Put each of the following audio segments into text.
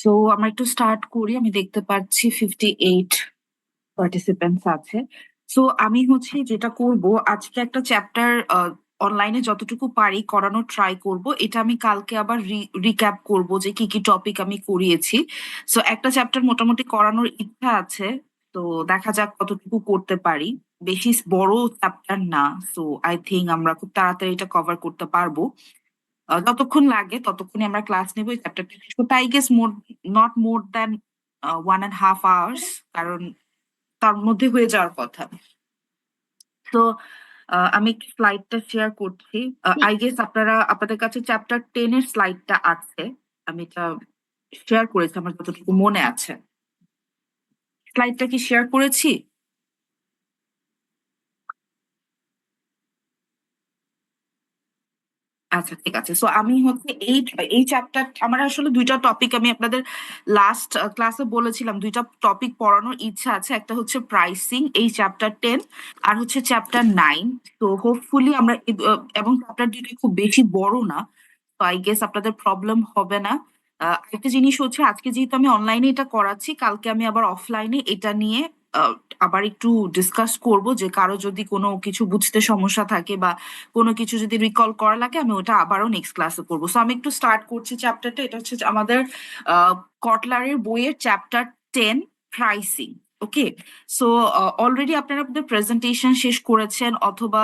So আমরা একটু start করি। আমি দেখতে পাচ্ছি 58 পার্টিসিপেন্টস আছে। সো আমি যেটা করব, আজকে একটা চ্যাপ্টার অনলাইনে যতটুকু পারি করানোর ট্রাই করব। এটা আমি কালকে আবার রিক্যাপ করব যে কি কি টপিক আমি করিয়েছি। সো একটা চ্যাপ্টার মোটামুটি করানোর ইচ্ছা আছে। তো দেখা যাক কতটুকু করতে পারি। বেশি বড় চ্যাপ্টার না। সো আই থিংক আমরা খুব তাড়াতাড়ি এটা কভার করতে পারবো। যতক্ষণ লাগে ততক্ষণই আমরা ক্লাস নেবো এই চ্যাপ্টারটা শেষ করতে। I guess not more than 1.5 hours, কারণ তার মধ্যে হয়ে যাওয়ার কথা। তো আমি স্লাইডটা শেয়ার করছি। আই গেস আপনাদের কাছে চ্যাপ্টার 10 এর স্লাইডটা আছে। আমি এটা শেয়ার করেছি আমার যতটুকু মনে আছে। স্লাইডটা কি শেয়ার করেছি? আচ্ছা, ঠিক আছে। সো আমি এই এই চ্যাপ্টার আমার আসলে দুইটা টপিক আমি আপনাদের লাস্ট ক্লাসে বলেছিলাম, দুইটা টপিক পড়ানোর ইচ্ছা আছে। একটা হচ্ছে প্রাইসিং, এই চ্যাপ্টার 10, আর হচ্ছে চ্যাপ্টার 9। তো হোপফুলি আমরা এবং চ্যাপ্টার দুটো খুব বেশি বড় না। তো আই গেস আপনাদের প্রবলেম হবে না। একটা জিনিস হচ্ছে, আজকে যেহেতু আমি অনলাইনে এটা করাচ্ছি, কালকে আমি আবার অফলাইনে এটা নিয়ে আহ, আবার একটু ডিসকাস করব, যে কারো যদি কোনো কিছু বুঝতে সমস্যা থাকে বা কোনো কিছু যদি রিকল করা লাগে, আমি ওটা আবারও নেক্সট ক্লাসে করবো। সো আমি একটু স্টার্ট করছি চ্যাপ্টারটা। এটা হচ্ছে আমাদের কটলারের বইয়ের চ্যাপ্টার 10, প্রাইসিং। ওকে। সো অলরেডি আপনারা আপনাদের প্রেজেন্টেশন শেষ করেছেন, অথবা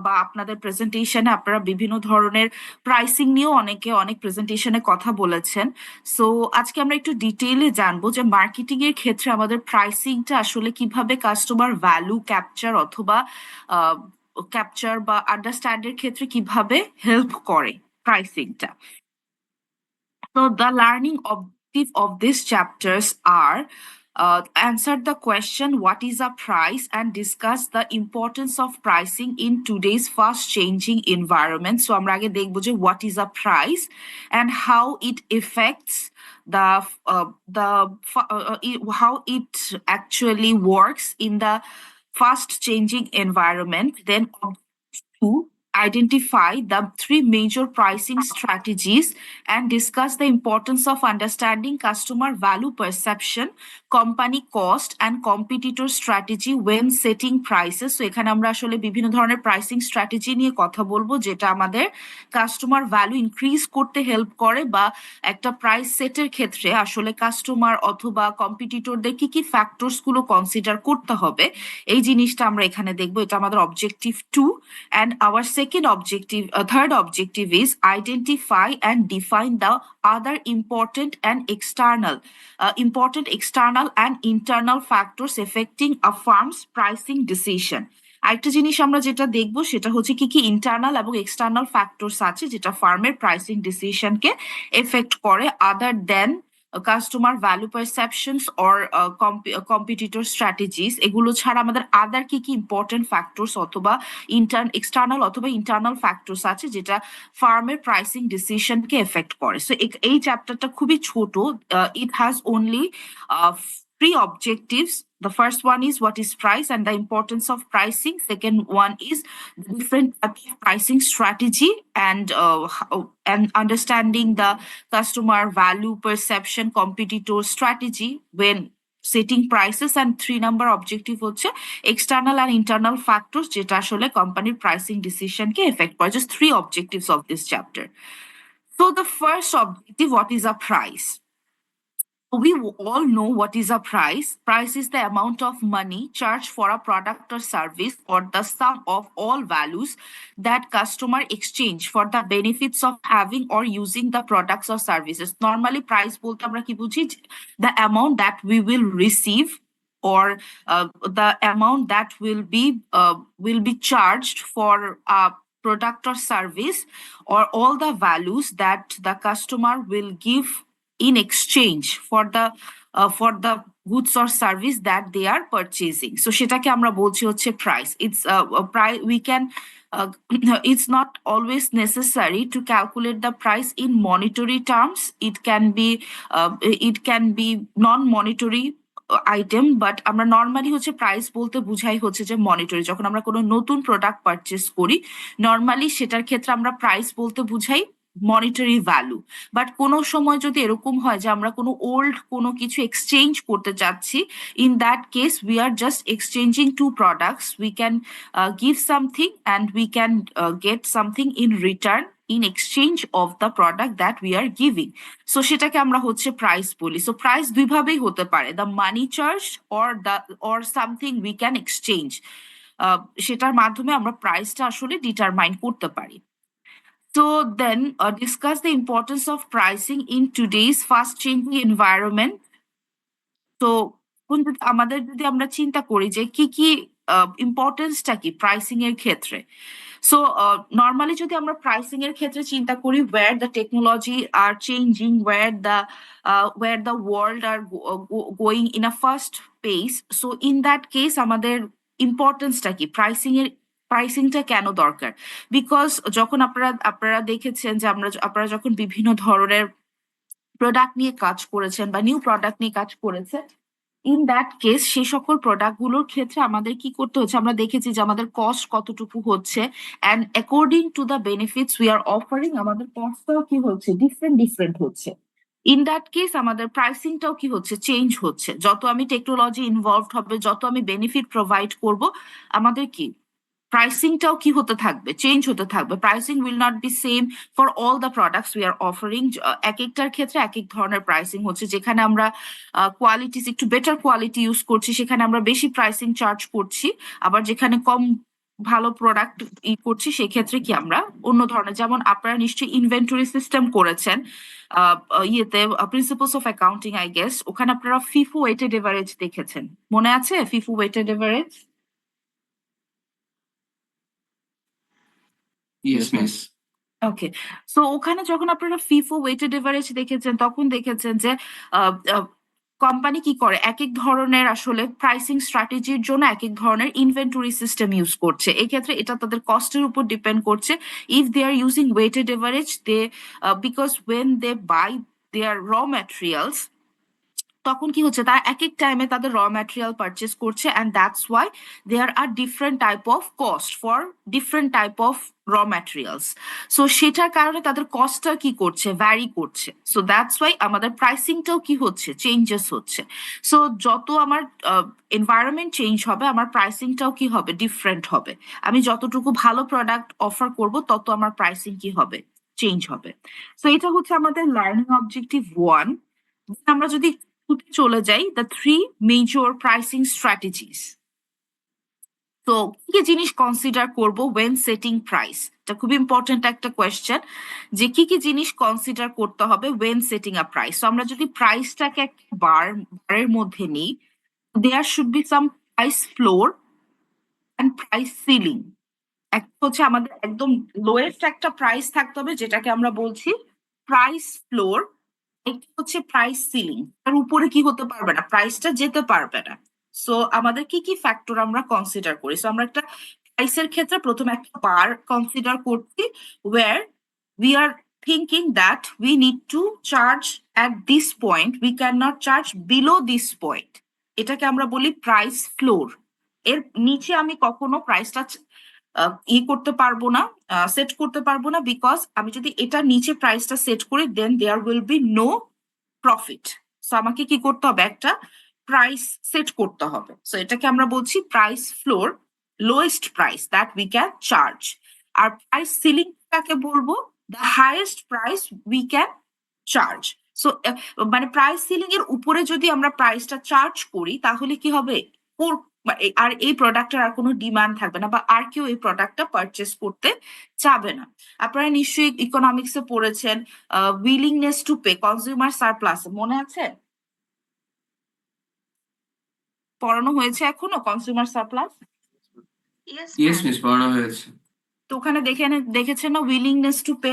বা আপনাদের প্রেজেন্টেশনে আপনারা বিভিন্ন ধরনের প্রাইসিং নিয়েও অনেকে অনেক প্রেজেন্টেশনে কথা বলেছেন। সো আজকে আমরা একটু ডিটেইলে জানবো যে মার্কেটিং এর ক্ষেত্রে আমাদের প্রাইসিংটা আসলে কিভাবে কাস্টমার ভ্যালু ক্যাপচার অথবা ক্যাপচার বা আন্ডারস্ট্যান্ডের ক্ষেত্রে কিভাবে হেল্প করে প্রাইসিংটা। So the learning objective of these chapters are answer the question what is a price and discuss the importance of pricing in today's fast changing environment. So আমরা আগে দেখবো যে what is a price and how it affects how it actually works in the fast changing environment. Then to identify the three major pricing strategies and discuss the importance of understanding customer value perception, company cost, and competitor strategy when setting prices. So এখানে আমরা আসলে বিভিন্ন ধরনের pricing strategy নিয়ে কথা বলবো, যেটা আমাদের কাস্টমার ভ্যালু ইনক্রিজ করতে হেল্প করে, বা একটা প্রাইস সেটের ক্ষেত্রে আসলে কাস্টমার অথবা কম্পিটিটরদের কি কি ফ্যাক্টরস গুলো কনসিডার করতে হবে, এই জিনিসটা আমরা এখানে দেখবো। এটা আমাদের objective 2। And our third objective is identify and define the other important external and internal factors affecting a firm's pricing decision. আরেকটা জিনিস আমরা যেটা দেখবো সেটা হচ্ছে কি কি ইন্টারনাল এবং এক্সটার্নাল ফ্যাক্টরস আছে যেটা ফার্মের প্রাইসিং ডিসিশনকে এফেক্ট করে, other than customer value perceptions or competitor strategies. এগুলো ছাড়া আমাদের আদার কি কি ইম্পর্টেন্ট ফ্যাক্টরস অথবা এক্সটার্নাল অথবা ইন্টারনাল ফ্যাক্টরস আছে যেটা ফার্মের প্রাইসিং ডিসিশনকে এফেক্ট করে। সো এই চ্যাপ্টারটা খুবই ছোট। It has only three objectives. The first one is what is price and the importance of pricing. Second one is the different types of pricing strategy and understanding the customer value perception, competitor strategy when setting prices. And 3 number objective হচ্ছে external and internal factors যেটা আসলে কোম্পানির pricing ডিসিশনকে effect করে। Just 3 objectives of this chapter. So the first objective, what is a price? We all know what is a price. Price is the amount of money charged for a product or service, or the sum of all values that customer exchange for the benefits of having or using the products or services. Normally price বলতে আমরা কি বুঝি? The amount that we will receive, or the amount that will be charged for a product or service, or all the values that the customer will give in exchange for the goods or service that they are purchasing. So সেটাকে আমরা বলছি হচ্ছে price. It's a price we can it's not always necessary to calculate the price in monetary terms. It can be non-monetary item, but আমরা normally price বলতে বুঝাই যে monetary. যখন আমরা কোনো নতুন প্রোডাক্ট পারচেস করি, নর্মালি সেটার ক্ষেত্রে আমরা প্রাইস বলতে বুঝাই মনিটারি ভ্যালু। বাট কোনো সময় যদি এরকম হয় যে আমরা কোনো ওল্ড কোনো কিছু এক্সচেঞ্জ করতে চাচ্ছি, in that case we are just exchanging two products. We can give something and we can get something in return in exchange of the product that we are giving. So সেটাকে আমরা হচ্ছে price বলি। So price দুইভাবেই হতে পারে, the money charge or something we can exchange. সেটার মাধ্যমে আমরা প্রাইসটা আসলে ডিটারমাইন করতে পারি। So then discuss the importance of pricing in today's fast changing environment. তো আমাদের যদি আমরা চিন্তা করি যে কি ইম্পর্টেন্সটা কি প্রাইসিং এর ক্ষেত্রে, সো নর্মালি যদি আমরা প্রাইসিং এর ক্ষেত্রে চিন্তা করি, where the technology are changing, where the world are going in a fast pace, so in that case আমাদের ইম্পর্টেন্সটা কি, প্রাইসিংটা কেন দরকার? বিকজ যখন আপনারা দেখেছেন যে আপনারা যখন বিভিন্ন ধরনের প্রোডাক্ট নিয়ে কাজ করেছেন বা নিউ প্রোডাক্ট নিয়ে কাজ করেছেন, ইন দ্যাট কেস সেই সকল প্রোডাক্টগুলোর ক্ষেত্রে আমাদের কি করতে হচ্ছে, আমরা দেখেছি যে আমাদের কস্ট কতটুকু হচ্ছে, and according to the benefits we are offering আমাদের কস্টটাও কি হচ্ছে, ডিফারেন্ট হচ্ছে। ইন দ্যাট কেস আমাদের প্রাইসিংটাও কি হচ্ছে, চেঞ্জ হচ্ছে। যত আমি টেকনোলজি ইনভলভড হবে, যত আমি বেনিফিট প্রোভাইড করব, আমাদের কি প্রাইসিংটাও কি হতে থাকবে, চেঞ্জ হতে থাকবে। Pricing will not be same for all the products we are offering. এক একটার ক্ষেত্রে এক এক ধরনের প্রাইসিং হচ্ছে। যেখানে আমরা কোয়ালিটিস একটু বেটার কোয়ালিটি ইউজ করছি সেখানে আমরা বেশি প্রাইসিং চার্জ করছি, আবার যেখানে কম ভালো প্রোডাক্ট করছি সেক্ষেত্রে কি আমরা অন্য ধরনের, যেমন আপনারা নিশ্চয়ই ইনভেন্টরি সিস্টেম করেছেন ইয়েতে, principles of accounting I guess, ওখানে আপনারা ফিফো ওয়েটেড এভারেজ দেখেছেন, মনে আছে FIFO weighted average? Yes miss. Okay, so ওখানে যখন আপনারা ফিফো ওয়েটেড এভারেজ দেখেছেন তখন দেখেছেন যে কোম্পানি কি করে, এক এক ধরনের আসলে প্রাইসিং স্ট্র্যাটেজির জন্য এক এক ধরনের ইনভেন্টরি সিস্টেম ইউজ করছে। এক্ষেত্রে এটা তাদের কস্টের উপর ডিপেন্ড করছে। If they are using weighted average, they because when they buy their raw materials, তখন কি হচ্ছে, তারা এক এক টাইমে তাদের র ম্যাটেরিয়াল পারচেস করছে, and that's why there are different type of cost for different type of raw materials. So সেটার কারণে তাদের কস্টটা কি করছে, ভ্যারি করছে। সো দ্যাটস ওয়াই আমাদের প্রাইসিংটাও কি হচ্ছে, চেঞ্জেস হচ্ছে। সো যত আমার এনভায়রনমেন্ট চেঞ্জ হবে আমার প্রাইসিংটাও কি হবে, ডিফারেন্ট হবে। আমি যতটুকু ভালো প্রোডাক্ট অফার করব তত আমার প্রাইসিং কি হবে, চেঞ্জ হবে। সো এটা হচ্ছে আমাদের লার্নিং অবজেক্টিভ 1। আমরা যদি চলে যাই, দ্য 3 মেজর প্রাইসিং স্ট্র্যাটেজিস। তো কি জিনিস কনসিডার করব ওয়েন সেটিং প্রাইস, এটা খুব ইম্পর্টেন্ট একটা কোয়েশ্চেন, যে কি জিনিস কনসিডার করতে হবে ওয়েন সেটিং আ প্রাইস। তো আমরা যদি প্রাইসটাকে একটা বারের মধ্যে নিই, there should be some price floor and price ceiling. একটা হচ্ছে আমাদের একদম লোয়েস্ট একটা প্রাইস থাকতে হবে যেটাকে আমরা বলছি প্রাইস ফ্লোর, একটা হচ্ছে প্রাইস সিলিং, তার উপরে কি হতে পারবে না, প্রাইসটা যেতে পারবে না। সো আমাদের কি ফ্যাক্টর আমরা কনসিডার করি? সো আমরা একটা প্রাইসের ক্ষেত্রে প্রথমে একটা বার কনসিডার করছি, where we are thinking that we need to charge at this point, we can not charge below this point. এটাকে আমরা বলি প্রাইস ফ্লোর। এর নিচে আমি কখনো প্রাইসটা করতে পারবো না, সেট করতে পারবো না, বিকজ আমি যদি এটা নিচে প্রাইসটা সেট করি then there will be no profit. So আমাকে কি করতে হবে, একটা প্রাইস সেট করতে হবে। সো এটাকে আমরা বলছি price floor, lowest price that we can charge. আর প্রাইস সিলিং কাকে বলবো, the highest price we can charge. So মানে প্রাইস সিলিং এর উপরে যদি আমরা প্রাইসটা চার্জ করি তাহলে কি হবে, আর এই প্রোডাক্টের আর কোনো ডিমান্ড থাকবে না বা আর কেউ এই প্রোডাক্টটা পারচেস করতে চাবে না। আপনারা নিশ্চয়ই ইকোনমিক্সে পড়েছেন willingness to pay, consumer surplus, মনে আছে? পড়ানো হয়েছে এখনো কনজিউমার সারপ্লাস? ইয়েস মিস, পড়ানো হয়েছে। তো ওখানে দেখেছেন না willingness to pay,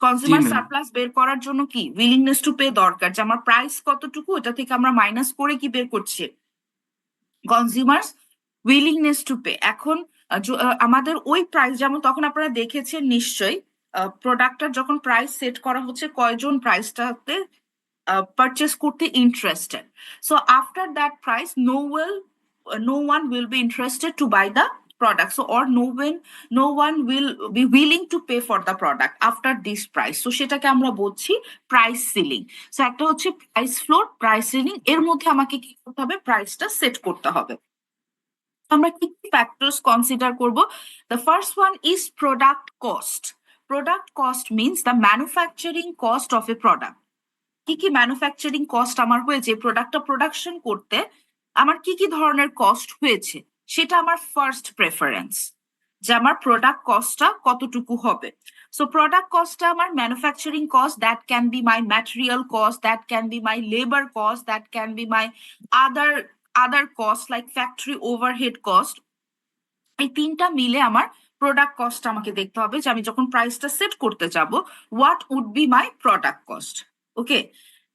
consumer surplus বের করার জন্য কি উইলিংনেস টু পে দরকার, যে আমার প্রাইস কতটুকু এটা থেকে আমরা মাইনাস করে কি বের করছি, কনজিউমার উইলিংনেস টু পে। এখন আমাদের ওই প্রাইস, যেমন তখন আপনারা দেখেছেন নিশ্চয়ই প্রোডাক্টটার যখন প্রাইস সেট করা হচ্ছে কয়জন প্রাইসটাতে পারচেস করতে interested. So after that price no one will be interested to buy the product, so or no one will be willing to pay for the product after this price, so সেটাকে আমরা বলছি price ceiling. So একটা হচ্ছে price floor, price ceiling, এর মধ্যে আমাকে কি করতে হবে, প্রাইসটা সেট করতে হবে। আমরা কি কি ফ্যাক্টরস কনসিডার করব? The first one is product cost. Product cost means the manufacturing cost of A product. কি কি ম্যানুফ্যাকচারিং কস্ট আমার হয়েছে, প্রোডাক্টটা প্রোডাকশন করতে আমার কি কি ধরনের কস্ট হয়েছে, সেটা আমার ফার্স্ট প্রেফারেন্স, যে আমার প্রোডাক্ট কস্টটা কতটুকু হবে। সো প্রোডাক্ট কস্টটা আমার manufacturing cost, that can B my material cost, that can B my labour cost, that can B my other cost like factory overhead cost. এই তিনটা মিলে আমার প্রোডাক্ট কস্ট আমাকে দেখতে হবে, যে আমি যখন প্রাইসটা সেট করতে যাব, what would be my product cost. Okay,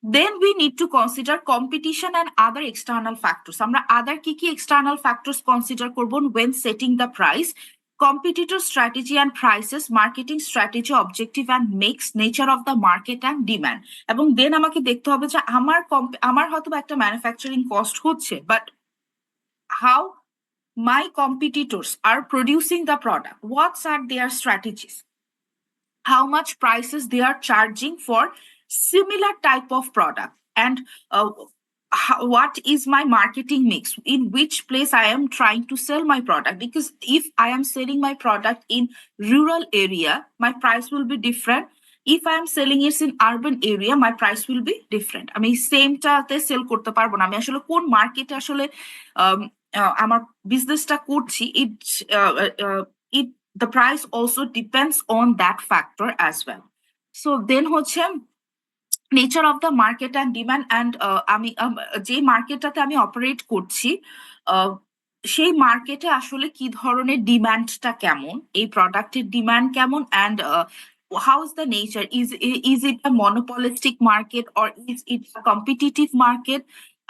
then we need to consider competition and other external factors. আমরা other কি external factors consider করব when setting the price? Competitor strategy and prices, marketing strategy, objective and mix, nature of the market and demand. এবং then আমাকে দেখতে হবে যে আমার হয়তো একটা ম্যানুফ্যাকচারিং কস্ট হচ্ছে, but how my competitors are producing the product, what are their strategies, how much prices they are charging for similar type of product, and what is my marketing mix, in which place I am trying to sell my product. Because if I am selling my product in rural area, my price will be different. If I am selling it in urban area, my price will be different. আমি সেমটাতে sell করতে পারবো না। আমি আসলে কোন মার্কেটে আসলে আমার বিজনেসটা করছি, it the price also depends on that factor as well. So then হচ্ছে nature of the market and demand, and আমি যে মার্কেটটাতে আমি অপারেট করছি, সেই মার্কেটে আসলে কি ধরনের ডিমান্ডটা কেমন, এই প্রোডাক্টের ডিমান্ড কেমন, and how is the nature, is it a monopolistic market or is it a competitive market?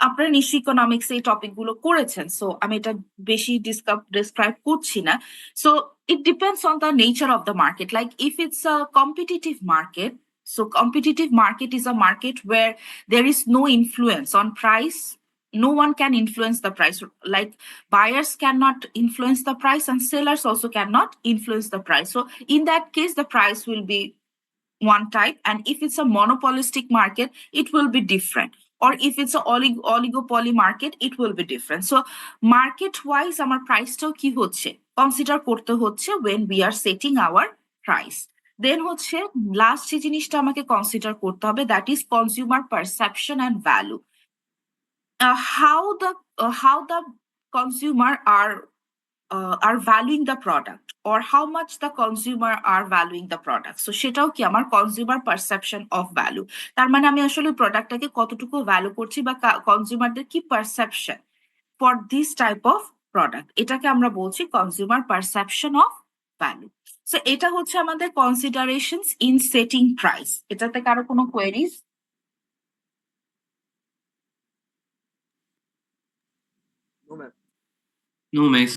আপনারা নিশ্চয়ই ইকোনমিক্স এই টপিক গুলো করেছেন, সো আমি এটা বেশি ডিসক্রাইব করছি না। So it depends on the nature of the market, like if it's a competitive market, so competitive market is a market where there is no influence on price. No one can influence the price. Like buyers cannot influence the price and sellers also cannot influence the price. So in that case, the price will be one type. And if it's a monopolistic market, it will be different. Or if it's an oligopoly market, it will be different. So market wise, our price টাও কি হচ্ছে consider করতে হচ্ছে when we are setting our price. দেন হচ্ছে last যে জিনিসটা আমাকে consider করতে হবে, that is consumer perception and value. how the consumer are valuing the product, or how much the consumer are valuing the product. So সেটাও কি আমার consumer perception of value. তার মানে আমি আসলে প্রোডাক্টটাকে কতটুকু ভ্যালু করছি, বা কনজিউমারদের কি perception for this type of product, এটাকে আমরা বলছি consumer perception of value. So এটা হচ্ছে আমাদের কনসিডারেশনস ইন সেটিং প্রাইস। এটাতে কারো কোনো কোয়েরিজ? No, miss.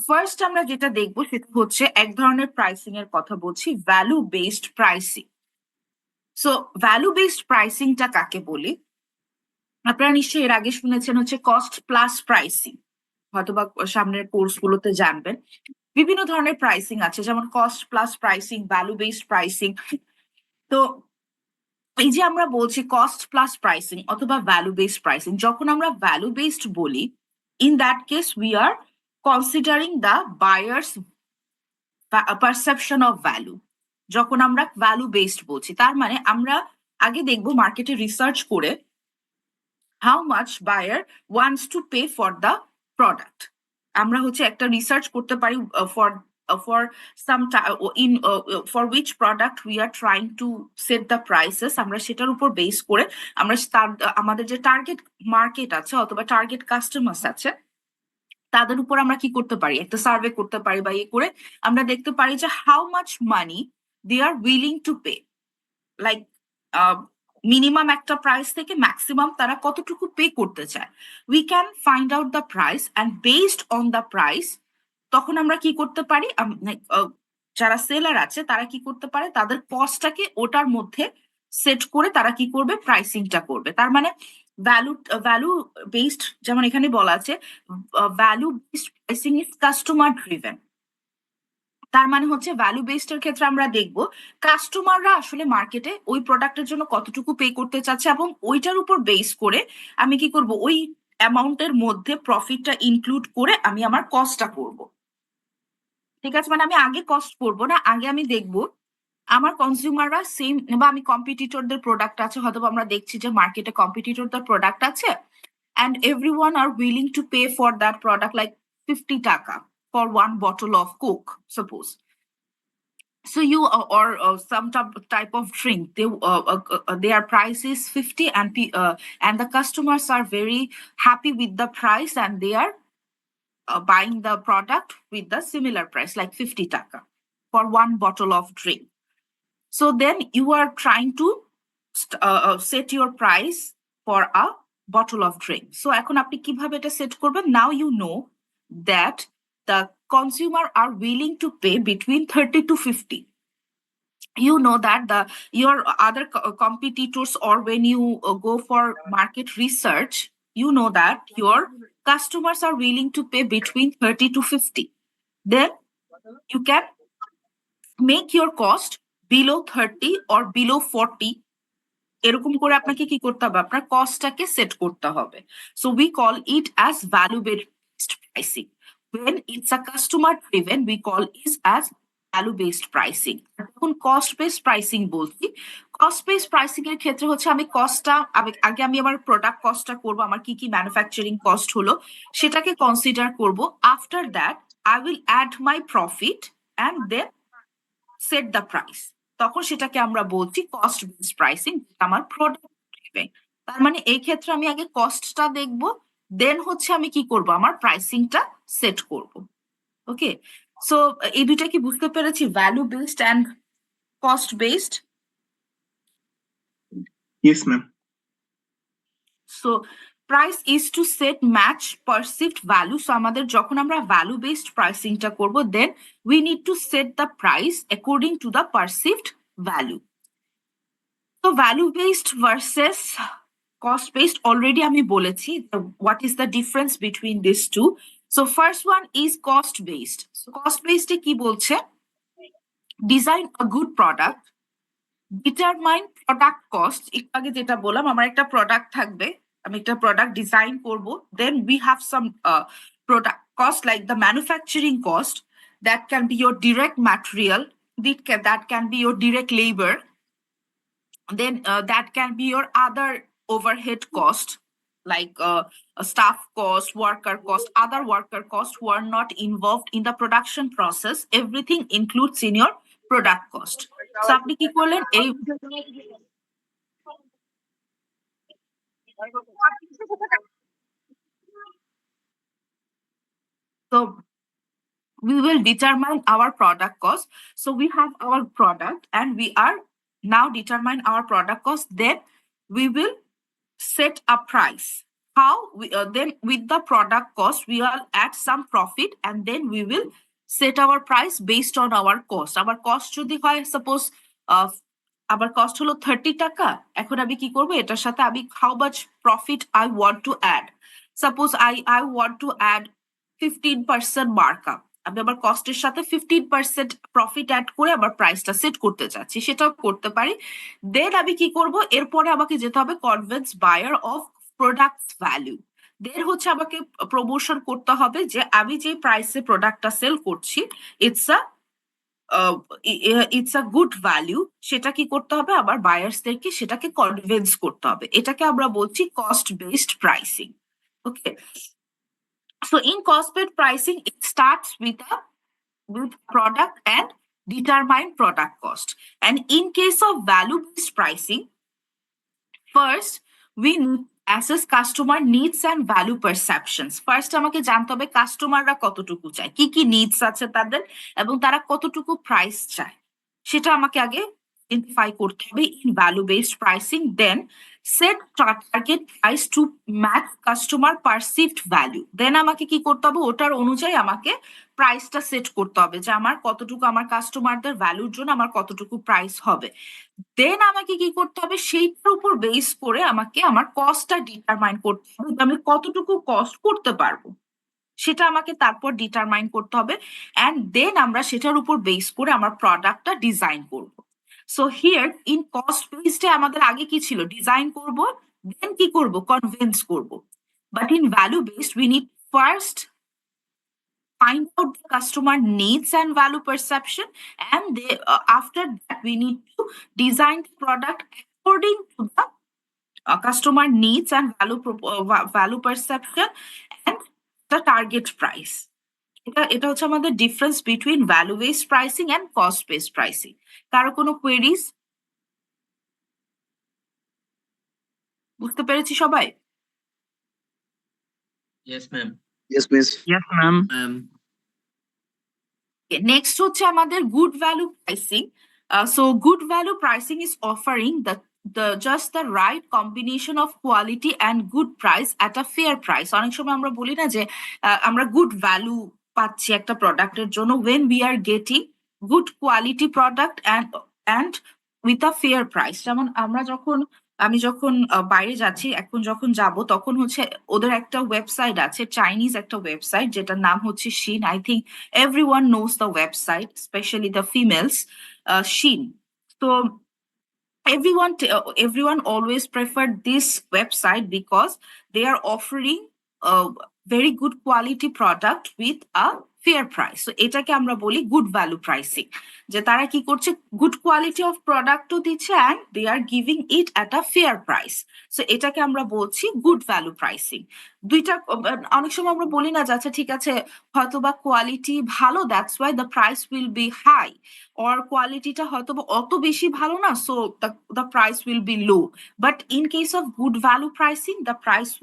ফার্স্ট আমরা যেটা দেখবো সেটা হচ্ছে এক ধরনের প্রাইসিং এর কথা বলছি, value based pricing. So value based প্রাইসিংটা কাকে বলি? আপনারা নিশ্চয়ই এর আগে শুনেছেন হচ্ছে কস্ট প্লাস প্রাইসিং, হয়তোবা সামনের কোর্স গুলোতে জানবেন। বিভিন্ন ধরনের প্রাইসিং আছে, যেমন cost plus pricing, value based pricing. তো এই যে আমরা বলছি কস্ট প্লাস প্রাইসিং অথবা ভ্যালু বেসড প্রাইসিং, যখন আমরা ভ্যালু বেসড বলি, in that case we are considering the buyers perception of value. যখন আমরা ভ্যালু বেসড বলছি, তার মানে আমরা আগে দেখবো মার্কেটে রিসার্চ করে how much buyer wants to pay for the product. আমরা হচ্ছে একটা রিসার্চ করতে পারি for some for which product we are trying to set the prices, আমরা সেটার উপর বেস করে আমরা আমাদের যে টার্গেট মার্কেট আছে অথবা টার্গেট কাস্টমার্স আছে, তাদের উপর আমরা কি করতে পারি, একটা সার্ভে করতে পারি, বা ইয়ে করে আমরা দেখতে পারি যে how much money they are willing to pay. Like minimum একটা প্রাইস থেকে ম্যাক্সিমাম তারা কতটুকু পে করতে চায়। We can find out the price and based on the price তখন আমরা কি করতে পারি, যারা সেলার আছে তারা কি করতে পারে, তাদের কস্টটাকে ওটার মধ্যে সেট করে তারা কি করবে, প্রাইসিংটা করবে। তার মানে ভ্যালু ভ্যালু বেসড, যেমন এখানে বলা আছে value based pricing is customer driven. তার মানে হচ্ছে ভ্যালু বেসড এর ক্ষেত্রে আমরা দেখব কাস্টমাররা আসলে মার্কেটে ওই প্রোডাক্টের জন্য কতটুকু পে করতে চাচ্ছে, এবং ওইটার উপর বেস করে আমি কি করব, ওই অ্যামাউন্টের মধ্যে প্রফিটটা ইনক্লুড করে আমি আমার কস্টটা করব। ঠিক আছে, মানে আমি আগে কস্ট করব না, আগে আমি দেখব আমার কনজিউমাররা সেম, বা আমি কম্পিটিটরদের প্রোডাক্ট আছে, হয়তো আমরা দেখছি যে মার্কেটে কম্পিটিটরদের প্রোডাক্ট আছে and everyone are willing to pay for that product like 50 taka for one bottle of Coke, suppose. So you or some type of drink, their price is 50, and the customers are very happy with the price, and they are buying the product with the similar price like 50 taka for one bottle of drink. So then you are trying to set your price for a bottle of drink. So এখন আপনি কিভাবে এটা set করবেন? Now you know that the consumer are willing to pay between 30 to 50. You know that your other competitors, or when you go for market research, you know that your customers are willing to pay between 30 to 50. Then you can make your cost below 30 or below 40. এরকম করে আপনাকে কি করতে হবে, আপনার কস্টটাকে set করতে হবে। So we call it as value based pricing. when it's a customer driven we call it as value based pricing. এখন কস্ট বেসড প্রাইসিং বলছি, কস্ট বেসড প্রাইসিং এর ক্ষেত্রে হচ্ছে আমি কস্টটা আগে আমি আমার প্রোডাক্ট কস্টটা করব, আমার কি কি ম্যানুফ্যাকচারিং কস্ট হলো সেটাকে কনসিডার করব। After that I will add my profit and then set the price. তখন সেটাকে আমরা বলছি কস্ট বেসড প্রাইসিং, আমার প্রোডাক্ট ড্রিভেন। তার মানে এই ক্ষেত্রে আমি আগে কস্টটা দেখব, দেন হচ্ছে আমি কি করব, আমার প্রাইসিংটা সেট করব। ওকে, সো এই দুইটা কি বুঝতে পেরেছি, value based and cost based? Yes, ma'am. So price is to set match perceived value. So আমাদের যখন আমরা ভ্যালু বেসড প্রাইসিংটা করব, then we need to set the price according to the perceived value. তো value based versus cost based already আমি বলেছি what is the difference between this two. So first one is cost based. Cost বেসডে কি বলছে, design a good product, determine product cost. একটু আগে যেটা বললাম, আমার একটা প্রোডাক্ট থাকবে, আমি একটা প্রোডাক্ট ডিজাইন করব, then we have some product cost like the manufacturing cost, that can be your direct material, that can be your direct labor, then that can be your other overhead cost like a staff cost, worker cost, other worker cost who are not involved in the production process. Everything includes in your product cost. So আপনি কি করলেন, এই so we will determine our product cost. So we have our product and we are now determine our product cost, then we will set a price. How we then with the product cost we will add some profit, and then we will set our price based on our cost. Our cost যদি হয় suppose আমার cost হলো 30 টাকা, এখন আমি কি করব, এটার সাথে আমি how much profit I want to add. Suppose I want to add 15% markup, আমি আমার কস্টের সাথে 15% প্রফিট অ্যাড করে আমার প্রাইসটা সেট করতে চাচ্ছি, সেটাও করতে পারি। দেন আমি কি করব, এরপরে আমাকে যেতে হবে convince buyer of products value. Then হচ্ছে আমাকে প্রমোশন করতে হবে যে আমি যে প্রাইসে প্রোডাক্টটা সেল করছি ইটস আ গুড ভ্যালু, সেটা কি করতে হবে, আবার বায়ার্সদেরকে সেটাকে কনভিন্স করতে হবে। এটাকে আমরা বলছি cost based pricing. Okay, so in cost based pricing it starts with product and determine product cost, and in case of value based pricing, first we need assess customer needs and value perceptions. First আমাকে জানতে হবে কাস্টমাররা কতটুকু চায়, কি কি needs আছে তাদের, এবং তারা কতটুকু প্রাইস চায়, সেটা আমাকে আগে আইডেন্টিফাই করতে হবে in value based pricing, then set target price to match customer perceived value. Then আমাকে কি করতে হবে, ওটার অনুযায়ী আমাকে প্রাইসটা সেট করতে হবে যে আমার কতটুকু, আমার কাস্টমারদের ভ্যালুর জন্য আমার কতটুকু প্রাইস হবে। দেন আমাকে কি করতে হবে, সেইটার উপর বেস করে আমাকে আমার কস্টটা ডিটারমাইন করতে হবে যে আমি কতটুকু কস্ট করতে পারবো, সেটা আমাকে তারপর ডিটারমাইন করতে হবে। অ্যান্ড দেন আমরা সেটার উপর বেস করে আমার প্রোডাক্টটা ডিজাইন করব। সো হিয়ার ইন কস্ট বেসডে আমাদের আগে কি ছিল, ডিজাইন করব, দেন কি করব, কনভিন্স করব। But in value based we need first find out the customer needs and value perception, and after that we need to design the product according to the customer needs and value perception and the target price. এটা হচ্ছে আমাদের difference between value based pricing and cost based pricing. কারো কোনো queries? বুঝতে পেরেছি সবাই? Yes, ma'am. Yes, miss. Yes, ma'am. Ma'am. Next হচ্ছে আমাদের good value pricing. So good value pricing is offering the just the right combination of quality and good price at a fair price. অনেক সময় আমরা বলি না যে আমরা good value পাচ্ছি একটা প্রোডাক্টের জন্য when we are getting good quality product and with a fair price। যেমন আমি যখন বাইরে যাচ্ছি, এখন যখন যাব তখন হচ্ছে ওদের একটা ওয়েবসাইট আছে, চাইনিজ একটা ওয়েবসাইট, যেটার নাম হচ্ছে Shein. I think everyone knows the website, especially the females, Shein. So everyone always preferred this website because they are offering a very good quality product with a fair price. So এটাকে আমরা বলি good value pricing, যে তারা কি করছে, good quality of প্রোডাক্টও দিচ্ছে and they are giving it at a fair price. So এটাকে আমরা বলছি গুড ভ্যালু প্রাইসিং। দুইটা অনেক সময় আমরা বলি না যে আচ্ছা ঠিক আছে, হয়তো বা কোয়ালিটি ভালো, that's why the price will be high, or কোয়ালিটিটা হয়তো বা অত বেশি ভালো না, so the price will be low. But in case of good value pricing, the price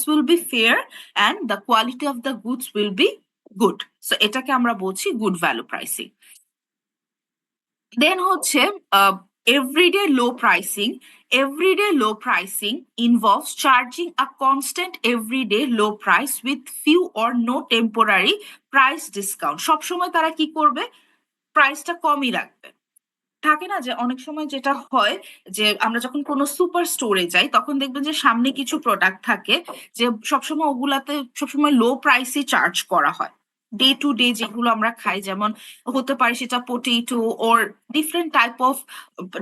will be fair and the quality of the goods will be good. So এটাকে আমরা বলছি good value pricing. Then হচ্ছে everyday low pricing. Everyday low pricing involves charging a constant everyday low price with few or no temporary price discount. সবসময় তারা কি করবে, প্রাইসটা কমই রাখবে। থাকে না যে অনেক সময় যেটা হয় যে আমরা যখন কোনো সুপার স্টোরে যাই তখন দেখবেন যে সামনে কিছু প্রোডাক্ট থাকে যে সবসময় ওগুলাতে সবসময় লো প্রাইসে চার্জ করা হয়। ডে টু ডে যেগুলো আমরা খাই, যেমন হতে পারে সেটা potato or different type of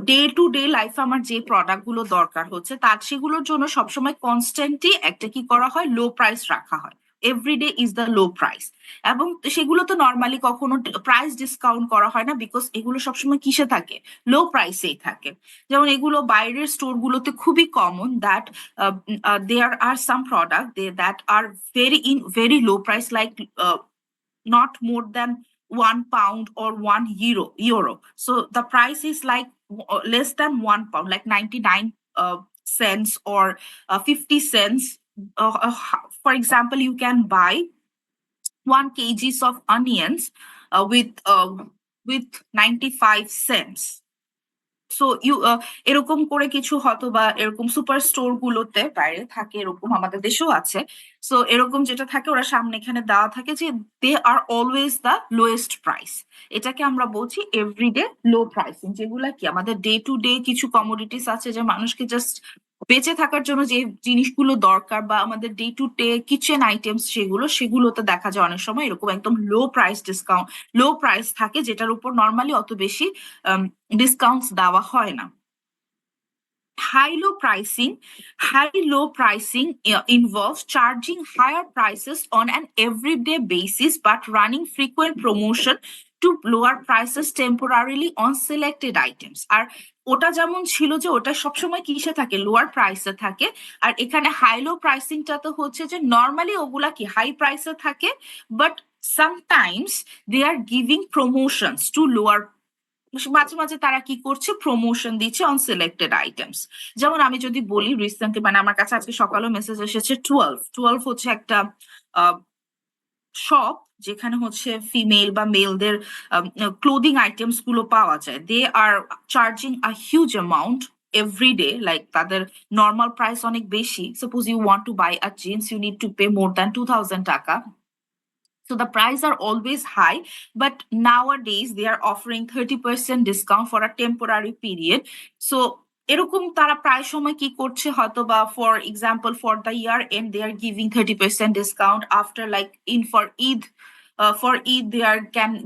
day to day লাইফে আমার যে প্রোডাক্ট গুলো দরকার হচ্ছে তার সেগুলোর জন্য সবসময় কনস্ট্যান্টলি একটা কি করা হয়, লো প্রাইস রাখা হয়। Everyday is the low price. এবং সেগুলো তো নর্মালি কখনো প্রাইস ডিসকাউন্ট করা হয় না, বিকজ এগুলো সবসময় কিসে থাকে, লো প্রাইসেই থাকে। যেমন এগুলো বাইরের স্টোর গুলোতে খুবই common, that there are some product that are very low price, like not more than £1 or €1. So the price is like less than £1, like 99 cents or 50 cents. For example, you can buy 1 kg of onions with 95 cents. So এরকম করে কিছু হয়তো বা এরকম super store গুলোতে বাইরে থাকে, এরকম আমাদের দেশেও আছে। সো এরকম যেটা থাকে ওরা সামনে এখানে দেওয়া থাকে যে দে are always the lowest price. এটাকে আমরা বলছি এভরিডে লো প্রাইসিং। যেগুলা কি আমাদের ডে টু ডে কিছু কমোডিটিস আছে যে মানুষকে জাস্ট বেঁচে থাকার জন্য যে জিনিসগুলো দরকার, বা আমাদের day to day kitchen items সেগুলোতে দেখা যায় অনেক সময় এরকম একদম লো প্রাইস থাকে, যেটার উপর নর্মালি অত বেশি ডিসকাউন্টস দেওয়া হয় না। High low pricing involves charging higher prices on an everyday basis but running frequent promotion to lower prices temporarily on selected items. আর ওটা যেমন ছিল যে ওটা সবসময় কিসে থাকে, লোয়ার প্রাইসে থাকে। আর এখানে হাই লো প্রাইসিংটা তো হচ্ছে যে নর্মালি ওগুলা কি হাই প্রাইসে থাকে, but sometimes they are giving promotions to lower, মাঝে মাঝে তারা কি করছে, প্রমোশন দিচ্ছে অন সিলেক্টেড আইটেমস। যেমন আমি যদি বলি রিসেন্টলি, মানে আমার কাছে আজকে সকালেও মেসেজ এসেছে, 12 হচ্ছে একটা শপ যেখানে হচ্ছে ফিমেল বা মেলদের ক্লোদিং আইটেমস গুলো পাওয়া যায়, they are charging a huge amount every day, like তাদের নর্মাল প্রাইস অনেক বেশি। Suppose you want to buy a jeans, you need to pay more than 2000 টাকা। So the price are always high, but nowadays they are offering 30% discount for a temporary period. So এরকম তারা প্রায় সময় কি করছে, হয়তো বা for example for the year end they are giving 30% discount after like in for Eid. For Eid,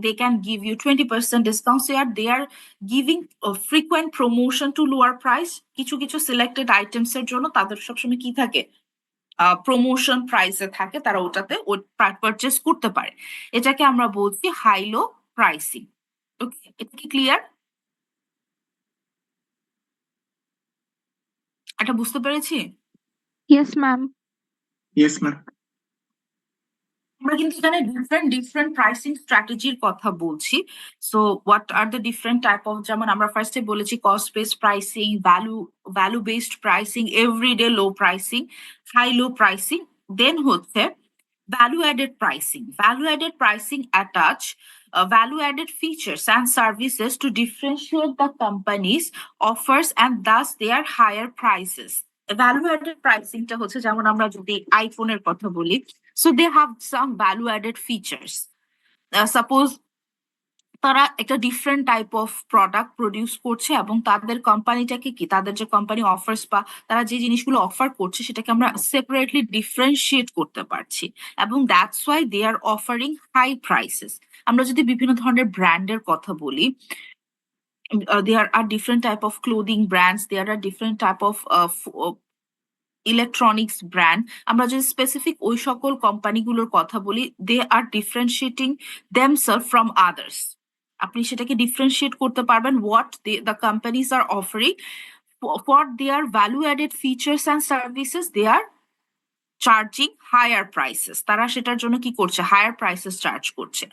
they can give you 20% discount. So they are giving frequent promotion to lower price. কিছু কিছু selected items এর জন্য তাদের সবসময় কি থাকে, promotion প্রাইসে থাকে, তারা ওটাতে পারচেস করতে পারে। এটাকে আমরা বলছি হাইলো প্রাইসিং। ওকে, এটা কি ক্লিয়ার? এটা বুঝতে পেরেছি? Yes, ma'am. Yes, ma'am. আমরা কিন্তু এখানে ডিফারেন্ট প্রাইসিং স্ট্র্যাটেজির কথা বলছি। So what are the different type of, যেমন আমরা ফার্স্টে বলেছি cost based pricing, value based pricing, everyday low pricing, high low pricing. Then হচ্ছে value added pricing. Value added pricing attach value added features and services to differentiate the company's offers and thus their higher prices. Value added pricing টা হচ্ছে, যেমন আমরা যদি আইফোনের কথা বলি, so they have some value added features. Suppose তারা একটা different type of product produce করছে এবং তাদের কোম্পানিটাকে কি, তাদের যে কোম্পানি অফার্স বা তারা যে জিনিসগুলো অফার করছে সেটাকে আমরা সেপারেটলি ডিফারেন্সিয়েট করতে পারছি, এবং that's why they are offering high prices. আমরা যদি বিভিন্ন ধরনের ব্র্যান্ডের কথা বলি, there are different type of clothing brands, there are different type of electronics brand. আমরা যদি স্পেসিফিক ওই সকল কোম্পানিগুলোর কথা বলি, they are differentiating themselves from others. আপনি সেটাকে ডিফারেন্সিয়েট করতে পারবেন what the companies are offering for their value added features and services, they are charging higher prices. তারা সেটার জন্য কি করছে, হায়ার প্রাইসেস চার্জ করছে।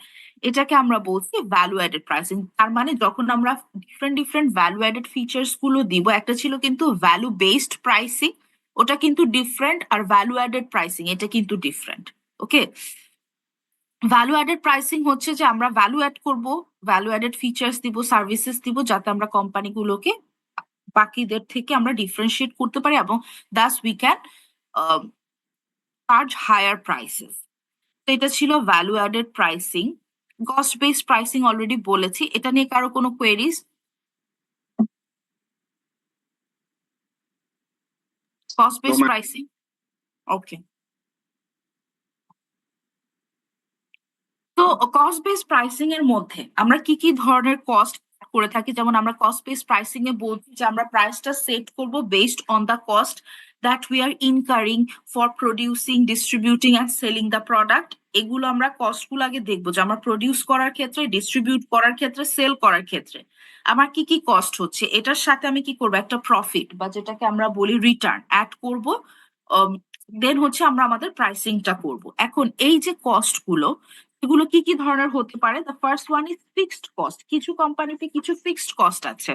এটাকে আমরা বলছি ভ্যালু অ্যাডেড প্রাইসিং। তার মানে যখন আমরা ডিফারেন্ট ভ্যালু অ্যাডেড ফিচার্স গুলো দিব, একটা ছিল কিন্তু ভ্যালু বেসড প্রাইসিং, ওটা কিন্তু ডিফারেন্ট, আর ভ্যালু অ্যাডেড প্রাইসিং এটা কিন্তু ডিফারেন্ট। ওকে, ভ্যালু অ্যাডেড প্রাইসিং হচ্ছে যে আমরা ভ্যালু অ্যাড করব, ভ্যালু অ্যাডেড ফিচার্স দিব, সার্ভিসেস দিব, যাতে আমরা কোম্পানিগুলোকে বাকিদের থেকে আমরা ডিফারেন্সিয়েট করতে পারি এবং thus we can charge higher prices. তো এটা ছিল value added pricing. Cost based pricing already বলেছি, এটা নিয়ে কারো কোনো queries? Cost based pricing, okay. তো কস্ট বেসড প্রাইসিং এর মধ্যে আমরা কি কি ধরনের কস্ট করে থাকি, যেমন আমরা কস্ট বেসড প্রাইসিং এ বলছি যে আমরা প্রাইসটা সেট করব based on the cost that we are incurring for producing, distributing and selling the product. এগুলো আমরা কস্টগুলো আগে দেখবো, যে আমরা প্রডিউস করার ক্ষেত্রে, ডিস্ট্রিবিউট করার ক্ষেত্রে, সেল করার ক্ষেত্রে আমার কি কি কস্ট হচ্ছে, এটার সাথে আমি কি করবো, একটা প্রফিট বা যেটাকে আমরা বলি রিটার্ন অ্যাড করব। দেন হচ্ছে আমরা আমাদের প্রাইসিংটা করব। এখন এই যে কস্ট গুলো, এগুলো কি কি ধরনের হতে পারে? The first one is fixed cost. কিছু কোম্পানিতে কিছু ফিক্সড কস্ট আছে,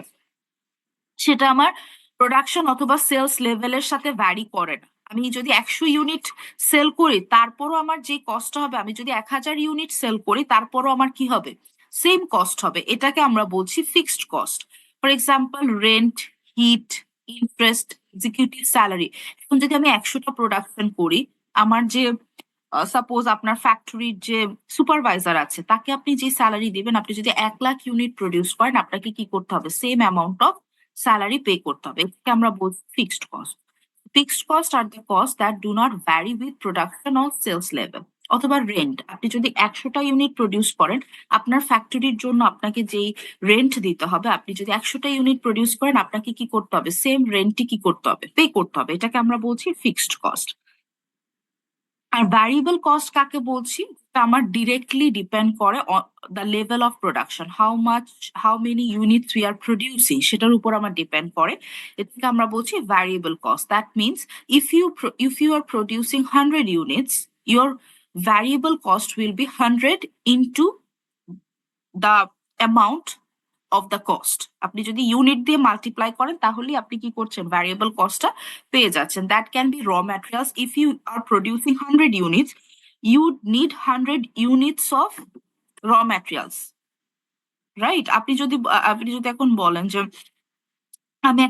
সেটা আমার প্রোডাকশন অথবা সেলস লেভেলের সাথে ভ্যারি করে না। আমি যদি 100 ইউনিট সেল করি, তারপরও আমার যে কস্ট হবে, আমি যদি 1000 ইউনিট সেল করি, তারপরও আমার কি হবে, সেম কস্ট হবে। এটাকে আমরা বলছি fixed cost. For example rent, heat, interest, executive salary. এখন যদি আমি 100টা প্রোডাকশন করি, আমার যে সাপোজ আপনার ফ্যাক্টরির যে সুপারভাইজার আছে, তাকে আপনি যে স্যালারি দিবেন, আপনি যদি 1 লাখ ইউনিট প্রডিউস করেন, আপনাকে কি করতে হবে, same amount of salary pay করতে হবে। এটাকে আমরা বলছি fixed cost. Fixed cost are the cost that do not vary with production of sales level. অথবা রেন্ট, আপনি যদি 100টা ইউনিট প্রডিউস করেন, আপনার ফ্যাক্টরির জন্য আপনাকে যেই রেন্ট দিতে হবে, আপনি যদি 100টা ইউনিট প্রডিউস করেন, আপনাকে কি করতে হবে, সেম রেন্টই কি করতে হবে, পে করতে হবে। এটাকে আমরা বলছি ফিক্সড কস্ট। আর ভ্যারিয়েবল কস্ট কাকে বলছি, আমার ডিরেক্টলি ডিপেন্ড করে the level of production, how many units we are producing, সেটার উপর আমার ডিপেন্ড করে। এটাকে আমরা বলছি variable cost. That means if you are producing 100 units, your variable cost will be 100 into the amount of the cost. আপনি যদি unit দিয়ে মাল্টিপ্লাই করেন, তাহলে আপনি কি করছেন, ভ্যারিয়েবল কস্টটা পেয়ে যাচ্ছেন। That can be raw materials. If you are producing 100 units, you need 100 units of raw materials, right? আপনি যদি এখন বলেন যে আমি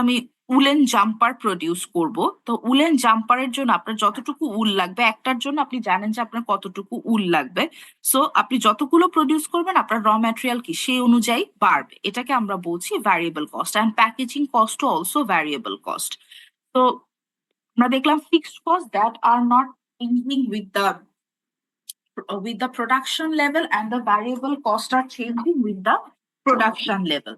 আমি উলেন জাম্পার প্রডিউস করব, তো উলেন জাম্পারের জন্য আপনার যতটুকু উল লাগবে, একটার জন্য আপনি জানেন যে আপনার কতটুকু উল লাগবে। সো আপনি যতগুলো প্রডিউস করবেন আপনার র ম্যাটেরিয়াল কি সেই অনুযায়ী বাড়বে, এটাকে আমরা বলছি variable cost. And packaging cost also variable cost. তো আমরা দেখলাম fixed cost that are not changing with the production level, and the variable costs are changing with the production level.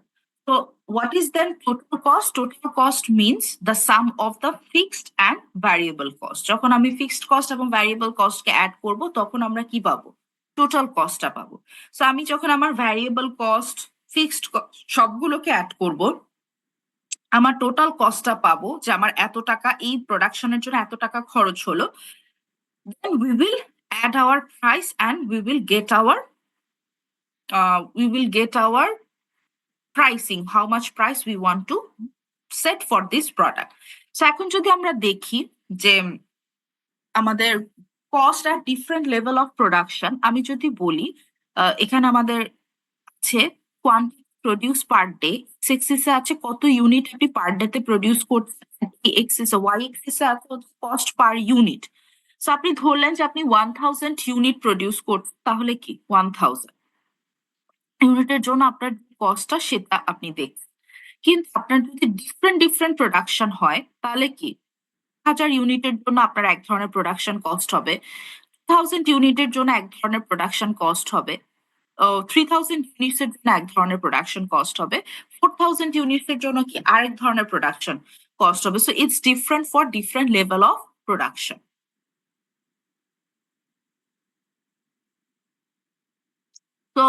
So what is then total cost? Total cost means the sum of the fixed and variable cost. যখন আমি fixed cost এবং variable cost কে add করব তখন আমরা কি পাবো? Total কস্টটা পাবো। So আমি যখন আমার ভ্যারিয়েবল কস্ট, ফিক্সড সবগুলোকে অ্যাড করব, আমার টোটাল কস্টটা পাবো যে আমার এত টাকা এই প্রোডাকশনের জন্য এত টাকা খরচ হলো। Then we will add our price and we will get our pricing, how much price we want to set for this product. So এখন যদি আমরা দেখি যে আমাদের কস্ট আর ডিফারেন্ট লেভেল অফ প্রোডাকশন, আমি যদি বলি এখানে আমাদের আছে কোয়ান্টিটি প্রডিউস পার ডে, এক্সিসে আছে কত ইউনিট আপনি পার ডে তে প্রডিউস করছেন, এক্সিসে ওয়াই এক্সিসে আছে কস্ট পার ইউনিট। সো আপনি ধরলেন যে আপনি 1000 ইউনিট প্রডিউস করছেন, তাহলে কি 1000 ইউনিটের জন্য আপনার কস্টটা সেটা আপনি দেখছেন। কিন্তু আপনার যদি ডিফারেন্ট প্রোডাকশন হয় তাহলে কি 1000 ইউনিটের জন্য আপনার এক ধরনের প্রোডাকশন কস্ট হবে, 1000 ইউনিটের জন্য এক ধরনের প্রোডাকশন কস্ট হবে, 3000 ইউনিটস এর জন্য এক ধরনের প্রোডাকশন কস্ট হবে, 4000 ইউনিটস এর জন্য কি আরেক ধরনের প্রোডাকশন কস্ট হবে। So it's different for different level of production. তো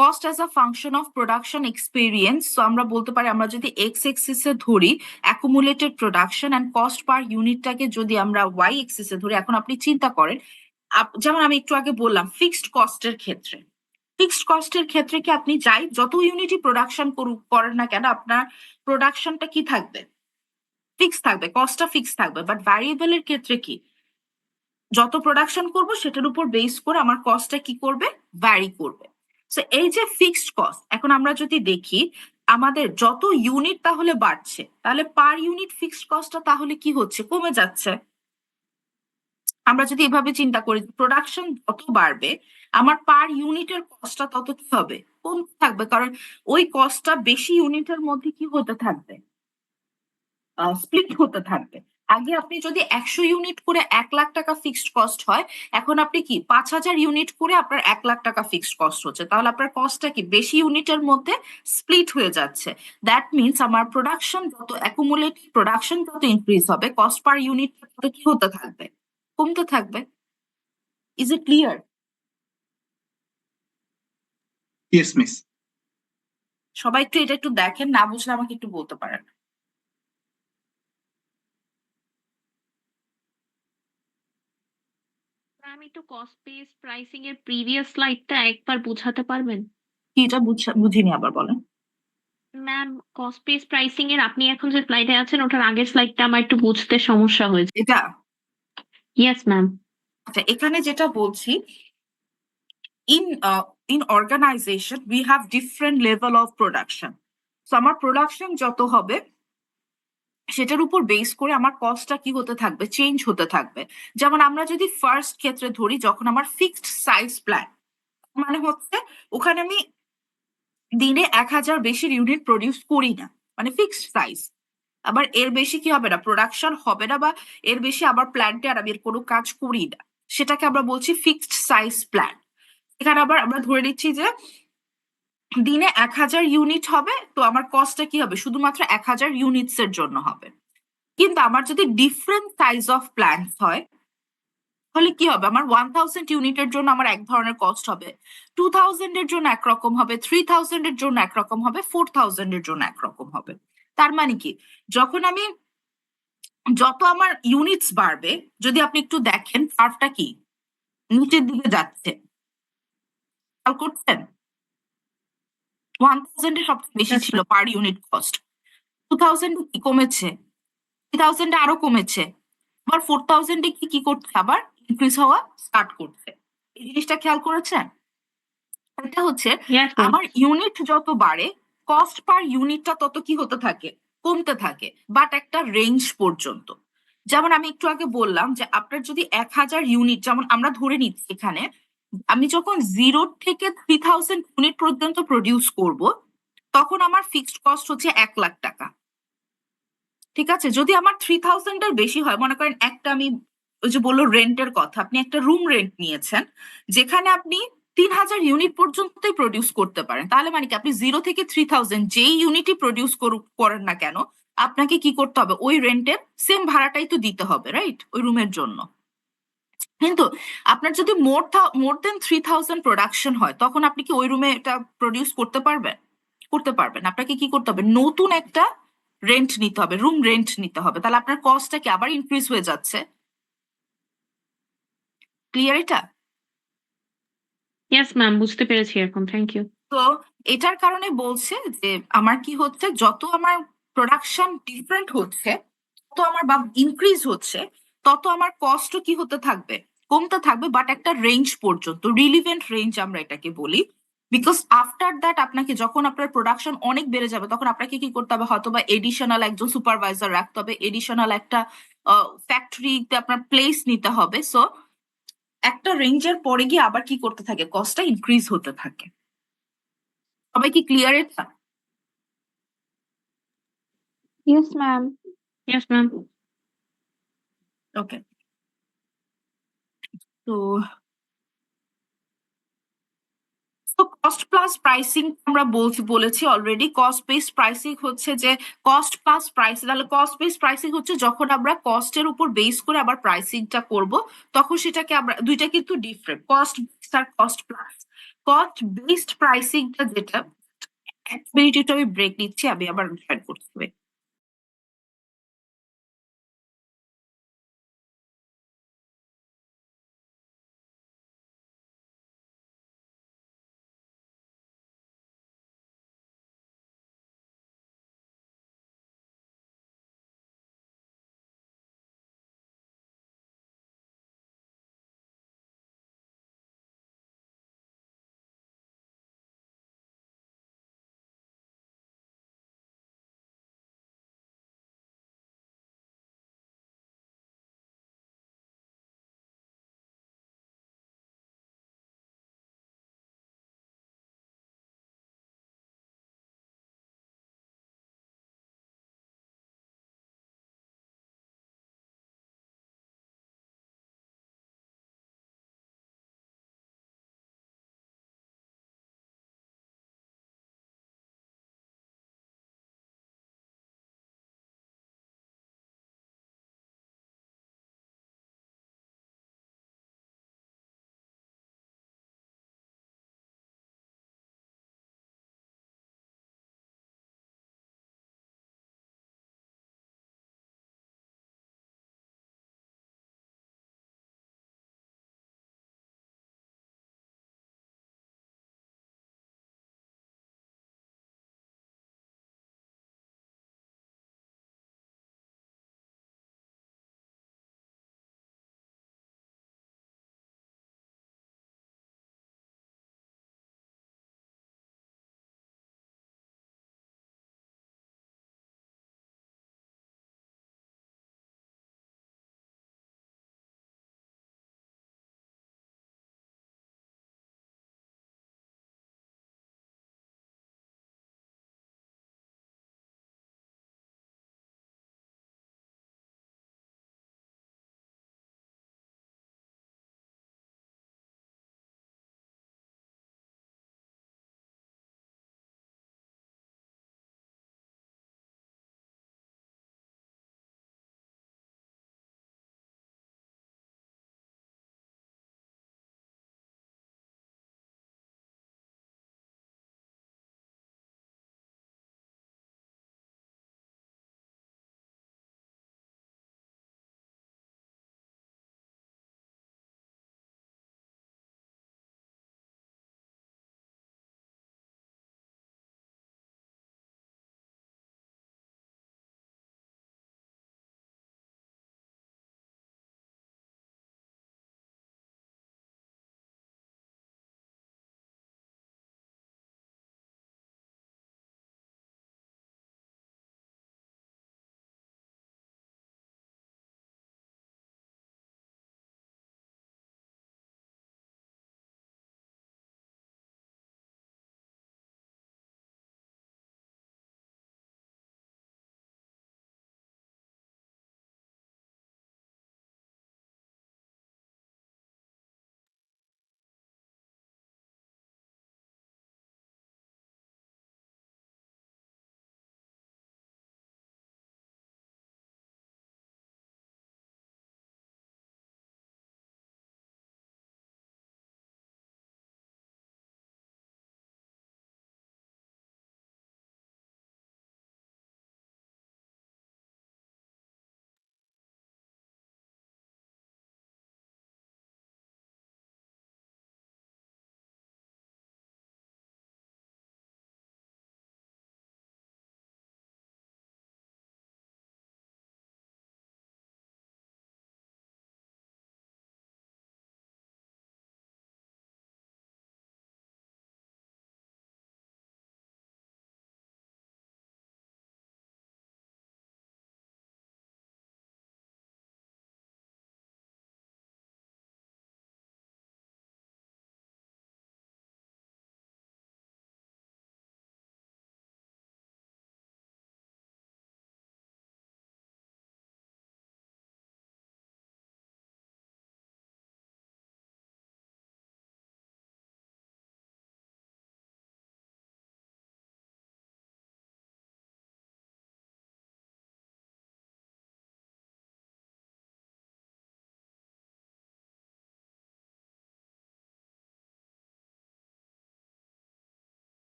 cost as a function of production experience, so আমরা বলতে পারি আমরা যদি এক্স এক্সিসে ধরি accumulated production, and cost per ইউনিটটাকে যদি আমরা ওয়াই এক্সিসে ধরি, এখন আপনি চিন্তা করেন যেমন আমি একটু আগে বললাম ফিক্সড কস্টের ক্ষেত্রে, ফিক্সড কস্টের ক্ষেত্রে কি আপনি যাই যত ইউনিটই প্রোডাকশন করেন না কেন আপনার প্রোডাকশনটা কি থাকবে? ফিক্স থাকবে, কস্টটা ফিক্স থাকবে। বাট ভ্যারিয়েবলের ক্ষেত্রে কি যত প্রোডাকশন করব সেটার উপর বেস করে আমার কস্টটা কি করবে? ভ্যারি করবে। সো এই যে ফিক্সড কস্ট, এখন আমরা যদি দেখি আমাদের যত ইউনিট তাহলে বাড়ছে, তাহলে পার ইউনিট ফিক্সড কস্টটা তাহলে কি হচ্ছে? কমে যাচ্ছে। আমরা যদি এভাবে চিন্তা করি প্রোডাকশন যত বাড়বে আমার পার ইউনিটের কস্টটা তত কি হবে? কমতে থাকবে, কারণ ওই কস্টটা বেশি ইউনিটের মধ্যে কি হতে থাকবে? স্প্লিট হতে থাকবে। আগে আপনি যদি 100 ইউনিট করে 1,00,000 টাকা ফিক্সড কস্ট হয়, এখন আপনি কি 5000 ইউনিট করে আপনার 1,00,000 টাকা ফিক্সড কস্ট হচ্ছে, তাহলে আপনার কস্টটা কি বেশি ইউনিটের মধ্যে স্প্লিট হয়ে যাচ্ছে। দ্যাট মিনস আমার প্রোডাকশন যত অ্যাকুমুলেটেড প্রোডাকশন যত ইনক্রিজ হবে কস্ট পার ইউনিট তত কি হতে থাকবে? কমতে থাকবে। Is it clear? Yes, miss. সবাই একটু এটা একটু দেখেন, না বুঝলে আমাকে একটু বলতে পারেন। ম্যাম একটু কস্ট বেস প্রাইসিং এর প্রিভিয়াস স্লাইডটা একবার বোঝাতে পারবেন? কি এটা বুঝিনি, আবার বলেন। ম্যাম কস্ট বেস প্রাইসিং এর আপনি এখন যে স্লাইডে আছেন ওটার আগের স্লাইডটা আমার একটু বুঝতে সমস্যা হয়েছে। এটা ইয়েস ম্যাম। আচ্ছা, এখানে যেটা বলছি in organization we have different level of production. So আমার প্রোডাকশন যত হবে সেটার উপর বেস করে আমার কস্টটা কি হতে থাকবে? চেঞ্জ হতে থাকবে। যেমন আমরা যদি ফার্স্ট ক্ষেত্রে ধরি, যখন আমার ফিক্সড সাইজ প্ল্যান, মানে হচ্ছে ওখানে আমি দিনে 1000 বেশি ইউনিট প্রডিউস করি না, মানে ফিক্সড সাইজ। আবার এর বেশি কি হবে না, প্রোডাকশন হবে না, বা এর বেশি আবার প্ল্যান্টে আর আমি এর কোনো কাজ করি না, সেটাকে আমরা বলছি ফিক্সড সাইজ প্ল্যান। এখানে আবার আমরা ধরে নিচ্ছি যে দিনে 1000 ইউনিট হবে, তো আমার কস্টটা কি হবে? শুধুমাত্র 1000 ইউনিটস এর জন্য হবে। কিন্তু আমার যদি ডিফারেন্ট সাইজ অফ প্ল্যান্টস হয় তাহলে কি হবে? আমার 1000 ইউনিটের জন্য আমার এক ধরনের কস্ট হবে, 2000 এর জন্য একরকম হবে, 3000 এর জন্য একরকম হবে, 4000 এর জন্য একরকম হবে। তার মানে কি যখন আমি যত আমার ইউনিটস বাড়বে, যদি আপনি একটু দেখেন কার্ভটা কি নিচের দিকে যাচ্ছে, খেয়াল করছেন? 1000 এর সবচেয়ে বেশি ছিল পার ইউনিট কস্ট, 2000 কি কমেছে, 3000 আরো কমেছে, আবার 4000 কি করছে? আবার ইনক্রিজ হওয়া স্টার্ট করছে। এই জিনিসটা খেয়াল করেছেন? এটা হচ্ছে ইয়েস ম্যাম। আমার ইউনিট যত বাড়ে কস্ট পার ইউনিটটা তত কি হতে থাকে, কমতে থাকে, বাট একটা রেঞ্জ পর্যন্ত। যেমন আমি একটু আগে বললাম যে আপনার যদি 1,000 ইউনিট, যেমন আমরা ধরে নিচ্ছি এখানে, আমি যখন 0 থেকে 3,000 ইউনিট পর্যন্ত প্রডিউস করব, তখন আমার ফিক্সড কস্ট হচ্ছে 1,00,000 টাকা। ঠিক আছে, যদি আমার 3,000 এর বেশি হয়, মনে করেন একটা আমি ওই যে বললো রেন্টের কথা, আপনি একটা রুম রেন্ট নিয়েছেন যেখানে আপনি 3,000 ইউনিট পর্যন্তই প্রডিউস করতে পারেন, তাহলে মানে কি আপনি 0 থেকে 3,000 যেই ইউনিটই প্রডিউস করেন না কেন, আপনাকে কি করতে হবে, ওই রেন্টের সেম ভাড়াটাই তো দিতে হবে, রাইট, ওই রুমের জন্য। কিন্তু আপনার যদি মোর দেন 3,000 প্রোডাকশন হয়, তখন আপনি কি ওই রুমে এটা প্রডিউস করতে পারবেন? করতে পারবেন। আপনাকে কি করতে হবে, নতুন একটা রেন্ট নিতে হবে, রুম রেন্ট নিতে হবে, তাহলে আপনার কস্টটা কি আবার ইনক্রিজ হয়ে যাচ্ছে। ক্লিয়ার এটা? ইয়েস ম্যাম, বুঝতে পেরেছি এখন, থ্যাংক ইউ। তো এটার কারণে বলছে যে আমার কি হচ্ছে, যত আমার প্রোডাকশন ডিফারেন্ট হচ্ছে, তত আমার বা ইনক্রিজ হচ্ছে, তত আমার কস্টও কি হতে থাকবে, কমতে থাকবে, বাট একটা রেঞ্জ পর্যন্ত, রিলিভেন্ট রেঞ্জ আমরা এটাকে বলি। বিকজ আফটার দ্যাট আপনাকে যখন আপনার প্রোডাকশন অনেক বেড়ে যাবে, তখন আপনাকে কি করতে হবে, হয়তো বা এডিশনাল একজন সুপারভাইজার রাখতে হবে, এডিশনাল একটা ফ্যাক্টরিতে আপনার প্লেস নিতে হবে। সো একটা রেঞ্জের পরে গিয়ে আবার কি করতে থাকে, কস্টটা ইনক্রিজ হতে থাকে। সবাই কি ক্লিয়ার এটা? Yes ma'am. Yes ma'am. Okay. তো কস্ট প্লাস প্রাইসিং আমরা বলেছি অলরেডি। কস্ট বেসড প্রাইসিং হচ্ছে যে কস্ট প্লাস প্রাইস, তাহলে কস্ট বেসড প্রাইসিং হচ্ছে যখন আমরা কস্টের উপর বেস করে আবার প্রাইসিংটা করব, তখন সেটাকে আমরা, দুইটা কিন্তু ডিফারেন্ট, কস্ট বেসড আর কস্ট প্লাস। কস্ট বেসড প্রাইসিংটা যেটা, এক মিনিট একটু আমি ব্রেক নিচ্ছি, আমি আবার জয়েন করতে হবে।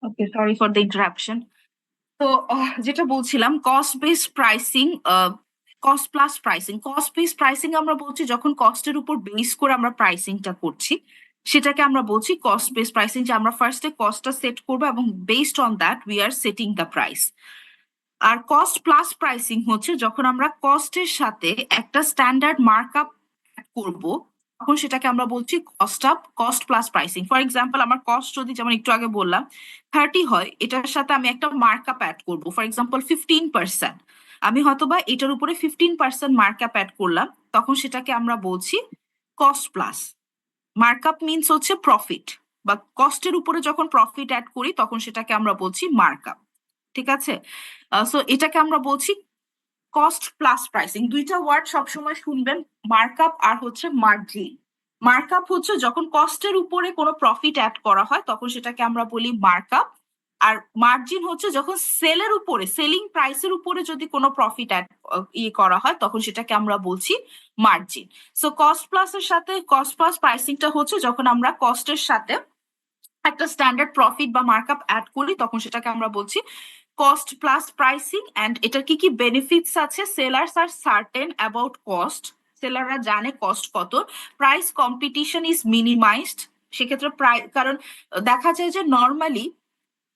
ওকে, সরি ফর দ্য ইন্টারাপশন। তো যেটা বলছিলাম, cost base pricing, cost plus pricing. Cost base pricing আমরা বলছি যখন কস্টের উপর বেস করে আমরা প্রাইসিংটা করছি, সেটাকে আমরা বলছি কস্ট বেস প্রাইসিং, যে আমরা ফার্স্টে কস্টটা সেট করবো এবং based on that we are setting the price. আর কস্ট প্লাস প্রাইসিং হচ্ছে যখন আমরা কস্টের সাথে একটা স্ট্যান্ডার্ড মার্কআপ করব, তখন সেটাকে আমরা বলছি cost plus pricing. For example, আমার কস্ট যদি, যেমন একটু আগে বললাম, 30 হয়, এটার সাথে আমি একটা মার্কআপ অ্যাড করবো, ফর এক্সাম্পল 15%। আমি হয়তোবা এটার উপরে 15% মার্কআপ অ্যাড করলাম, তখন সেটাকে আমরা বলছি কস্ট প্লাস। মার্কআপ মিনস হচ্ছে প্রফিট, বা কস্টের উপরে যখন প্রফিট অ্যাড করি তখন সেটাকে আমরা বলছি মার্কআপ। ঠিক আছে? সো এটাকে আমরা বলছি কস্ট প্লাস প্রাইসিং। দুইটা ওয়ার্ড সবসময় শুনবেন, মার্কআপ আর হচ্ছে মার্জিন। মার্কআপ হচ্ছে যখন কস্টের উপরে কোনো প্রফিট অ্যাড করা হয় তখন সেটাকে আমরা বলি মার্কআপ। আর মার্জিন হচ্ছে যখন সেলের উপরে, সেলিং প্রাইসের উপরে যদি কোনো প্রফিট অ্যাড করা হয় তখন সেটাকে আমরা বলছি মার্জিন। সো কস্ট প্লাস এর সাথে, কস্ট প্লাস প্রাইসিংটা হচ্ছে যখন আমরা কস্টের সাথে একটা স্ট্যান্ডার্ড প্রফিট বা মার্কআপ অ্যাড করি তখন সেটাকে আমরা বলছি কস্ট প্লাস প্রাইসিং। অ্যান্ড এটার কি কি বেনিফিটস আছে? Sellers are certain about cost, সেলাররা জানে কস্ট কত। প্রাইস কম্পিটিশন ইজ মিনিমাইজড, সেক্ষেত্রে কারণ দেখা যায় যে নর্মালি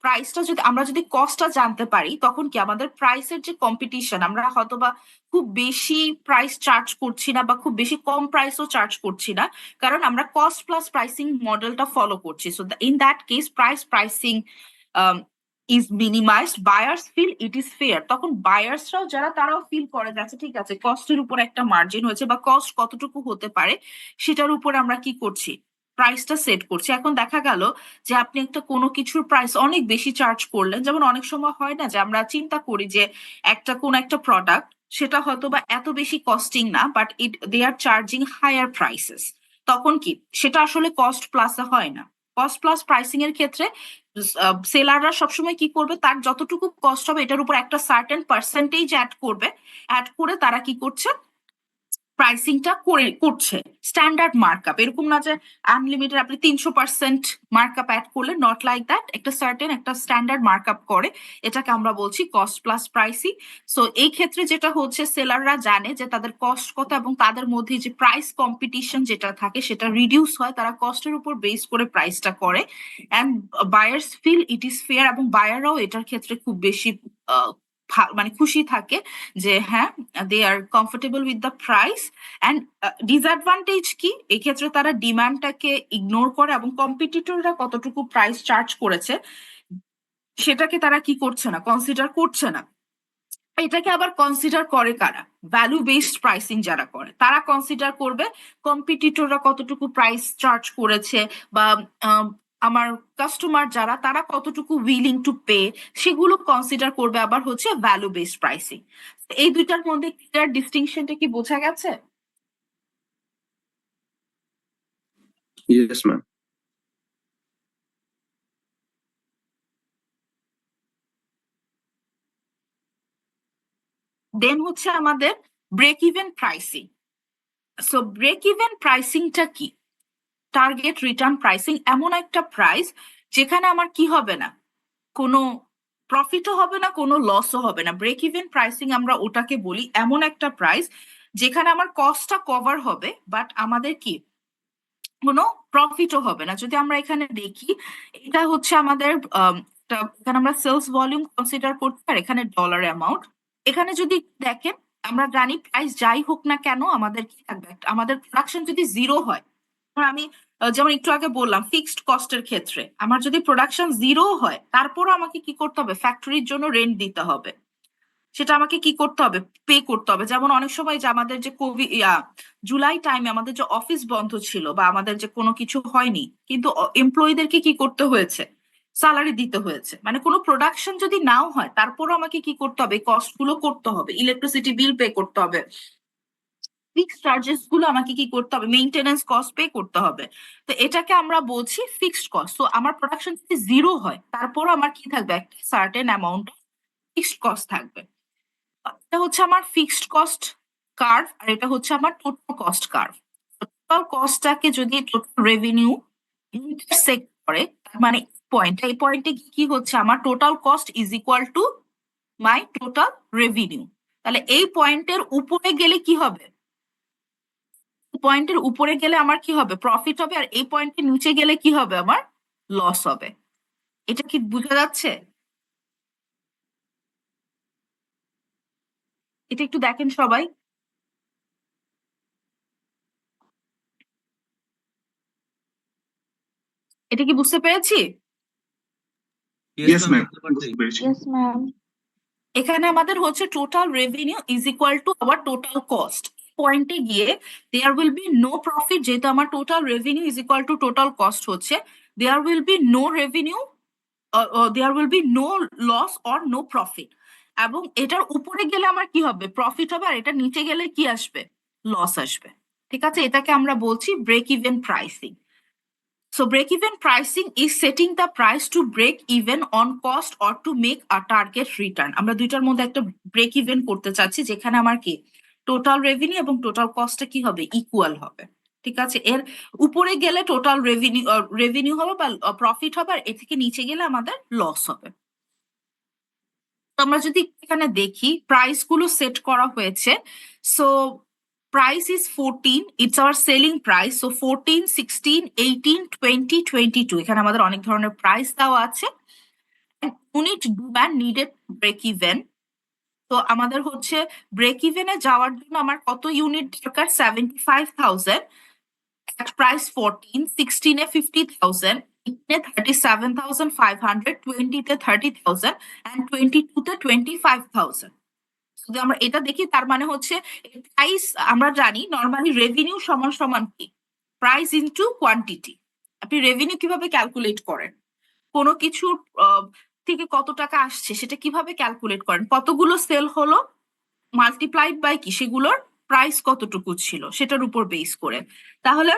প্রাইসটা যদি আমরা যদি কস্টটা জানতে পারি তখন কি আমাদের প্রাইসের যে কম্পিটিশন, আমরা হয়তোবা খুব বেশি প্রাইস চার্জ করছি না বা খুব বেশি কম প্রাইসও চার্জ করছি না, কারণ আমরা কস্ট প্লাস প্রাইসিং মডেলটা ফলো করছি। So in that case pricing is minimized, buyers feel it is fair. তখন বায়ার্সরাও যারা, তারাও ফিল করে যাচ্ছে ঠিক আছে, কস্টের উপর একটা মার্জিন হয়েছে বা কস্ট কতটুকু হতে পারে সেটার উপর আমরা কি করছি, প্রাইসটা সেট করছি। এখন দেখা গেল যে আপনি একটা কোনো কিছুর প্রাইস অনেক বেশি চার্জ করলেন, যেমন অনেক সময় হয় না যে আমরা চিন্তা করি যে কোন একটা প্রোডাক্ট সেটা হয়তো বা এত বেশি কস্টিং না, but they are charging higher prices. তখন কি সেটা আসলে কস্ট প্লাসে হয় না। কস্ট প্লাস প্রাইসিং এর ক্ষেত্রে সেলাররা সবসময় কি করবে, তার যতটুকু কস্ট হবে এটার উপর একটা সার্টেন পার্সেন্টেজ অ্যাড করবে, অ্যাড করে তারা কি করছে, প্রাইসিংটা করছে স্ট্যান্ডার্ড মার্কআপ। এরকম না যে আনলিমিটেড আপনি 300% মার্কআপ অ্যাড করলে, নট লাইক দ্যাট, একটা সার্টেন একটা স্ট্যান্ডার্ড মার্কআপ করে, এটাকে আমরা বলছি কস্ট প্লাস প্রাইসিং। সো এই ক্ষেত্রে যেটা হচ্ছে, সেলাররা জানে যে তাদের কস্ট কত এবং তাদের মধ্যে যে প্রাইস কম্পিটিশন যেটা থাকে সেটা রিডিউস হয়, তারা কস্টের উপর বেস করে প্রাইসটা করে। And buyers feel it is fair, এবং বায়াররাও এটার ক্ষেত্রে খুব বেশি মানে খুশি থাকে যে হ্যাঁ, they are comfortable with the price. And disadvantage কি, এক্ষেত্রে তারা ডিমান্ডটাকে ইগনোর করে এবং কম্পিটিটররা কতটুকু প্রাইস চার্জ করেছে সেটাকে তারা কি করছে না, কনসিডার করছে না। এটাকে আবার কনসিডার করে কারা, ভ্যালু বেসড প্রাইসিং যারা করে তারা কনসিডার করবে কম্পিটিটররা কতটুকু প্রাইস চার্জ করেছে, বা আমার কাস্টমার যারা তারা কতটুকু উইলিং টু পে, সেগুলো কনসিডার করবে আবার হচ্ছে ভ্যালু বেসড প্রাইসিং। এই দুইটার মধ্যে ক্লিয়ার ডিস্টিংশনটা কি বোঝা গেছে? Yes, ma'am. দেন হচ্ছে আমাদের break even pricing. So break even প্রাইসিংটা কি? টার্গেট রিটার্ন প্রাইসিং, এমন একটা প্রাইস যেখানে আমার কি হবে না, কোনো প্রফিটও হবে না, কোনো লসও হবে না। ব্রেক ইভেন প্রাইসিং আমরা ওটাকে বলি, এমন একটা প্রাইস যেখানে আমার কস্টটা কভার হবে বাট আমাদের কি কোনো প্রফিটও হবে না। যদি আমরা এখানে দেখি, এটা হচ্ছে আমাদের এখানে আমরা সেলস ভলিউম কনসিডার করছি আর এখানে ডলার অ্যামাউন্ট। এখানে যদি দেখেন, আমরা জানি প্রাইস যাই হোক না কেন আমাদের কি থাকবে, আমাদের প্রোডাকশন যদি জিরো হয়, আমি যেমন একটু আগে বললাম ফিক্সড কস্টের ক্ষেত্রে আমার যদি প্রোডাকশন জিরো হয়, তারপরও আমাকে কি করতে হবে, ফ্যাক্টরির জন্য রেন্ট দিতে হবে, সেটা আমাকে কি করতে হবে, পে করতে হবে। যেমন অনেক সময় যে আমাদের যে জুলাই টাইমে আমাদের যে অফিস বন্ধ ছিল বা আমাদের যে কোনো কিছু হয়নি, কিন্তু এমপ্লয়ীদেরকে কি করতে হয়েছে, স্যালারি দিতে হয়েছে। মানে কোনো প্রোডাকশন যদি নাও হয় তারপরও আমাকে কি করতে হবে, কস্ট গুলো করতে হবে, ইলেকট্রিসিটি বিল পে করতে হবে, ফিক্সড চার্জেস গুলো আমাকে কি করতে হবে, মেইনটেনেন্স কস্ট পে করতে হবে। তো এটাকে আমরা বলছি ফিক্সড কস্ট। তো আমার প্রোডাকশন যদি জিরো হয় তারপরও আমার কি থাকবে, একটা সার্টেন অ্যামাউন্ট ফিক্সড কস্ট থাকবে। এটা হচ্ছে আমার ফিক্সড কস্ট কার্ভ, আর এটা হচ্ছে আমার টোটাল কস্ট কার্ভ। টোটাল কস্টটাকে যদি টোটাল রেভিনিউ ইন্টারসেক্ট করে, তার মানে পয়েন্ট, এই পয়েন্টে কি হচ্ছে আমার total cost is equal to my total revenue. তাহলে এই পয়েন্টের উপরে গেলে কি হবে, পয়েন্টের উপরে গেলে আমার কি হবে, প্রফিট হবে, আর এই পয়েন্টের নিচে গেলে কি হবে, আমার লস হবে। এটা কি বোঝা যাচ্ছে? এটা একটু দেখেন সবাই। এটা কি বুঝতে পেরেছি? Yes, ma'am. বুঝতে পেরেছি। Yes ma'am. এখানে আমাদের হচ্ছে total revenue is equal to our total cost. পয়েন্টে গিয়ে there will be no profit, যেহেতু আমার total revenue is equal to total cost হচ্ছে, there will be no revenue, there will be no loss or no profit. এবং এটার উপরে গেলে আমার কি হবে, প্রফিট হবে, আর এটা নিচে গেলে কি আসবে, লস আসবে। ঠিক আছে, এটাকে আমরা বলছি break even pricing. So break-even pricing is setting the price to break even on cost or to make a target return. আমরা দুইটার মধ্যে একটা ব্রেক ইভেন করতে চাচ্ছি, যেখানে আমার কি টোটাল রেভিনিউ এবং টোটাল কস্টটা কি হবে, ইকুয়াল হবে। ঠিক আছে, এর উপরে গেলে টোটাল রেভিনিউ হবে বা প্রফিট হবে, আর এর থেকে নিচে গেলে আমাদের লস হবে। তো আমরা যদি এখানে দেখি প্রাইস গুলো সেট করা হয়েছে, so price is 14, it's our selling price, so 14, 16, 18, 20, 22 এখানে আমাদের অনেক ধরনের প্রাইস দেওয়া আছে। Unit demand needed break even, তো আমাদের হচ্ছে ব্রেক ইভেনে যাওয়ার জন্য আমার কত ইউনিট দরকার, 75,000, at price 14, 16 এ 50,000, 18 এ 37,500, 20 তে 30,000 and 22 তে 25,000। যদি আমরা এটা দেখি তার মানে হচ্ছে প্রাইস, আমরা জানি নর্মালি রেভিনিউ সমান সমান কি, প্রাইস ইনটু কোয়ান্টিটি। আপনি রেভিনিউ কিভাবে ক্যালকুলেট করেন, কোনো কিছুর থেকে কত টাকা আসছে সেটা কিভাবে ক্যালকুলেট করেন, কতগুলো সেল হলো মাল্টিপ্লাইড বাই কি, সেগুলোর প্রাইস কতটুকু ছিল সেটার উপর বেস করে। তাহলে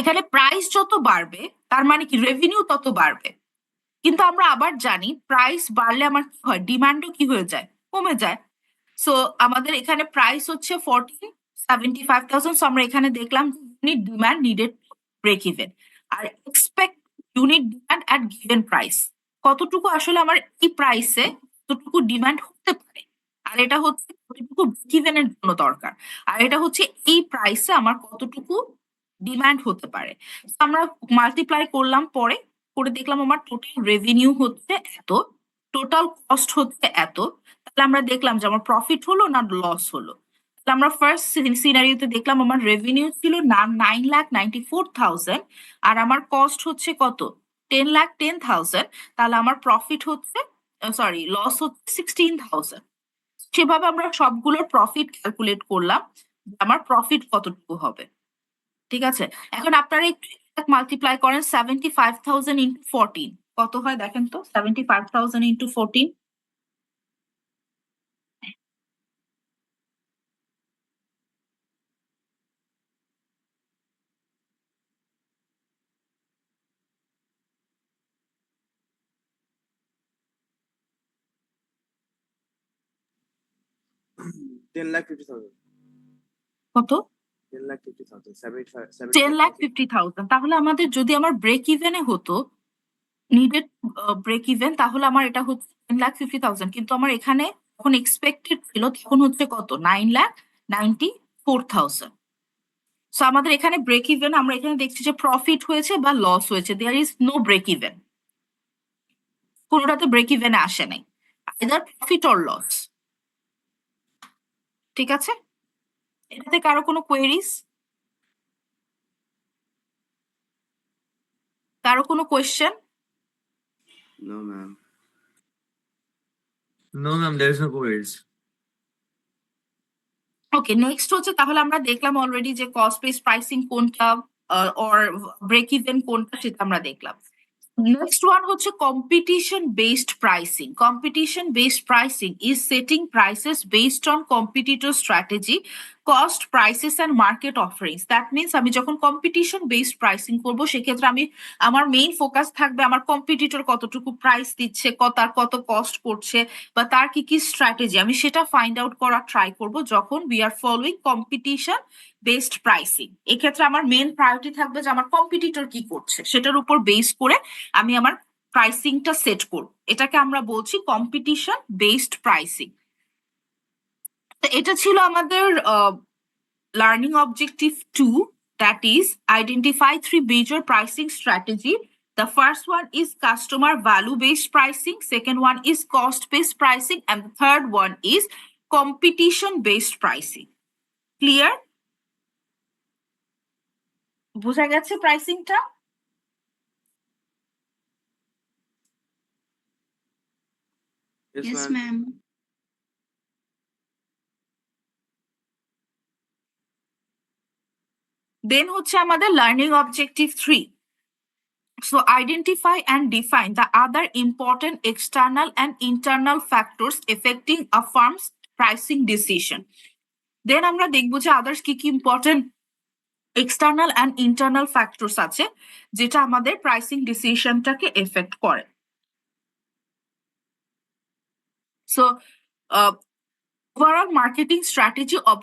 এখানে প্রাইস যত বাড়বে তার মানে কি রেভিনিউ তত বাড়বে। কিন্তু আমরা আবার জানি প্রাইস বাড়লে আমার কি হয়, ডিমান্ডও কি হয়ে যায়, কমে যায়। সো আমাদের এখানে প্রাইস হচ্ছে 75,000, সো আমরা এখানে দেখলাম unit demand needed break even, আর expect unit demand at given price, কতটুকু আসলে আমার এই প্রাইসে কতটুকু ডিমান্ড হতে পারে, আর এটা হচ্ছে কতটুকু ব্রেক ইভেনের জন্য দরকার, আর এটা হচ্ছে এই প্রাইসে আমার কতটুকু ডিমান্ড হতে পারে। So আমরা মাল্টিপ্লাই করলাম, পরে করে দেখলাম আমার টোটাল রেভিনিউ হচ্ছে এত, টোটাল কস্ট হচ্ছে এত, তাহলে আমরা দেখলাম যে আমার প্রফিট হলো না লস হলো। তাহলে আমরা ফার্স্ট সিনারিওতে দেখলাম আমার রেভিনিউ ছিল 9,94,000 আর আমার কস্ট হচ্ছে কত, 10,10,000, তাহলে আমার প্রফিট হচ্ছে, সরি লস হচ্ছে 16,000। সেভাবে আমরা সবগুলোর প্রফিট ক্যালকুলেট করলাম যে আমার প্রফিট কতটুকু হবে। ঠিক আছে, এখন আপনারা একটু মাল্টিপ্লাই করেন 75,000 ইন্টু 14 কত হয় দেখেন তো, 75,000 ইন্টু 14, কত, 10,50,000। তাহলে আমাদের যদি আমার ব্রেক ইভেনে হতো নিডেড ব্রেক ইভেন, তাহলে আমার এটা হচ্ছে 10,50,000, কিন্তু আমার এখানে যখন এক্সপেক্টেড ছিল তখন হচ্ছে কত, 9,94,000। সো আমাদের এখানে ব্রেক ইভেন, আমরা এখানে দেখছি যে প্রফিট হয়েছে বা লস হয়েছে, there is no break even, কোনোটাতে ব্রেক ইভেনে আসে নাই, আইদার প্রফিট অর লস। ঠিক আছে, এটাতে কারো কোনো কোয়েরিজ, কারো কোনো question? No, ma'am. No, ma'am, there is no queries. Okay, next হচ্ছে তাহলে আমরা দেখলাম অলরেডি যে কস্ট বেস প্রাইসিং কোনটা অর ব্রেক ইভেন কোনটা, সেটা আমরা দেখলাম। নেক্সট ওয়ান হচ্ছে competition based pricing. Competition based pricing is setting prices based on competitor strategy cost prices and market offerings. That means আমি যখন কম্পিটিশন বেসড প্রাইসিং করবো সেক্ষেত্রে আমি আমার মেইন ফোকাস থাকবে আমার কম্পিটিটর কতটুকু প্রাইস দিচ্ছে, তার কত কস্ট করছে বা তার কি কি স্ট্র্যাটেজি, আমি সেটা ফাইন্ড আউট করার ট্রাই করব যখন we are following competition based pricing. এক্ষেত্রে আমার মেইন প্রায়োরিটি থাকবে যে আমার কম্পিটিটর কি করছে সেটার উপর বেস করে আমি আমার প্রাইসিংটা সেট করব। এটাকে আমরা বলছি কম্পিটিশন বেসড প্রাইসিং। তো এটা ছিল আমাদের learning objective 2, that is identify 3 major pricing strategy. The first one is customer value based pricing, second one is cost based pricing, and the third one is competition based pricing. Clear? বোঝা গেছে প্রাইসিংটা? Yes, ma'am. Then হচ্ছে আমাদের learning objective 3. So identify and define the other important external and internal factors affecting a firm's pricing decision. Then আমরা দেখবো যে others কি কি important external and internal factors আছে যেটা আমাদের প্রাইসিং ডিসিশনটাকে এফেক্ট করে। So overall marketing strategy of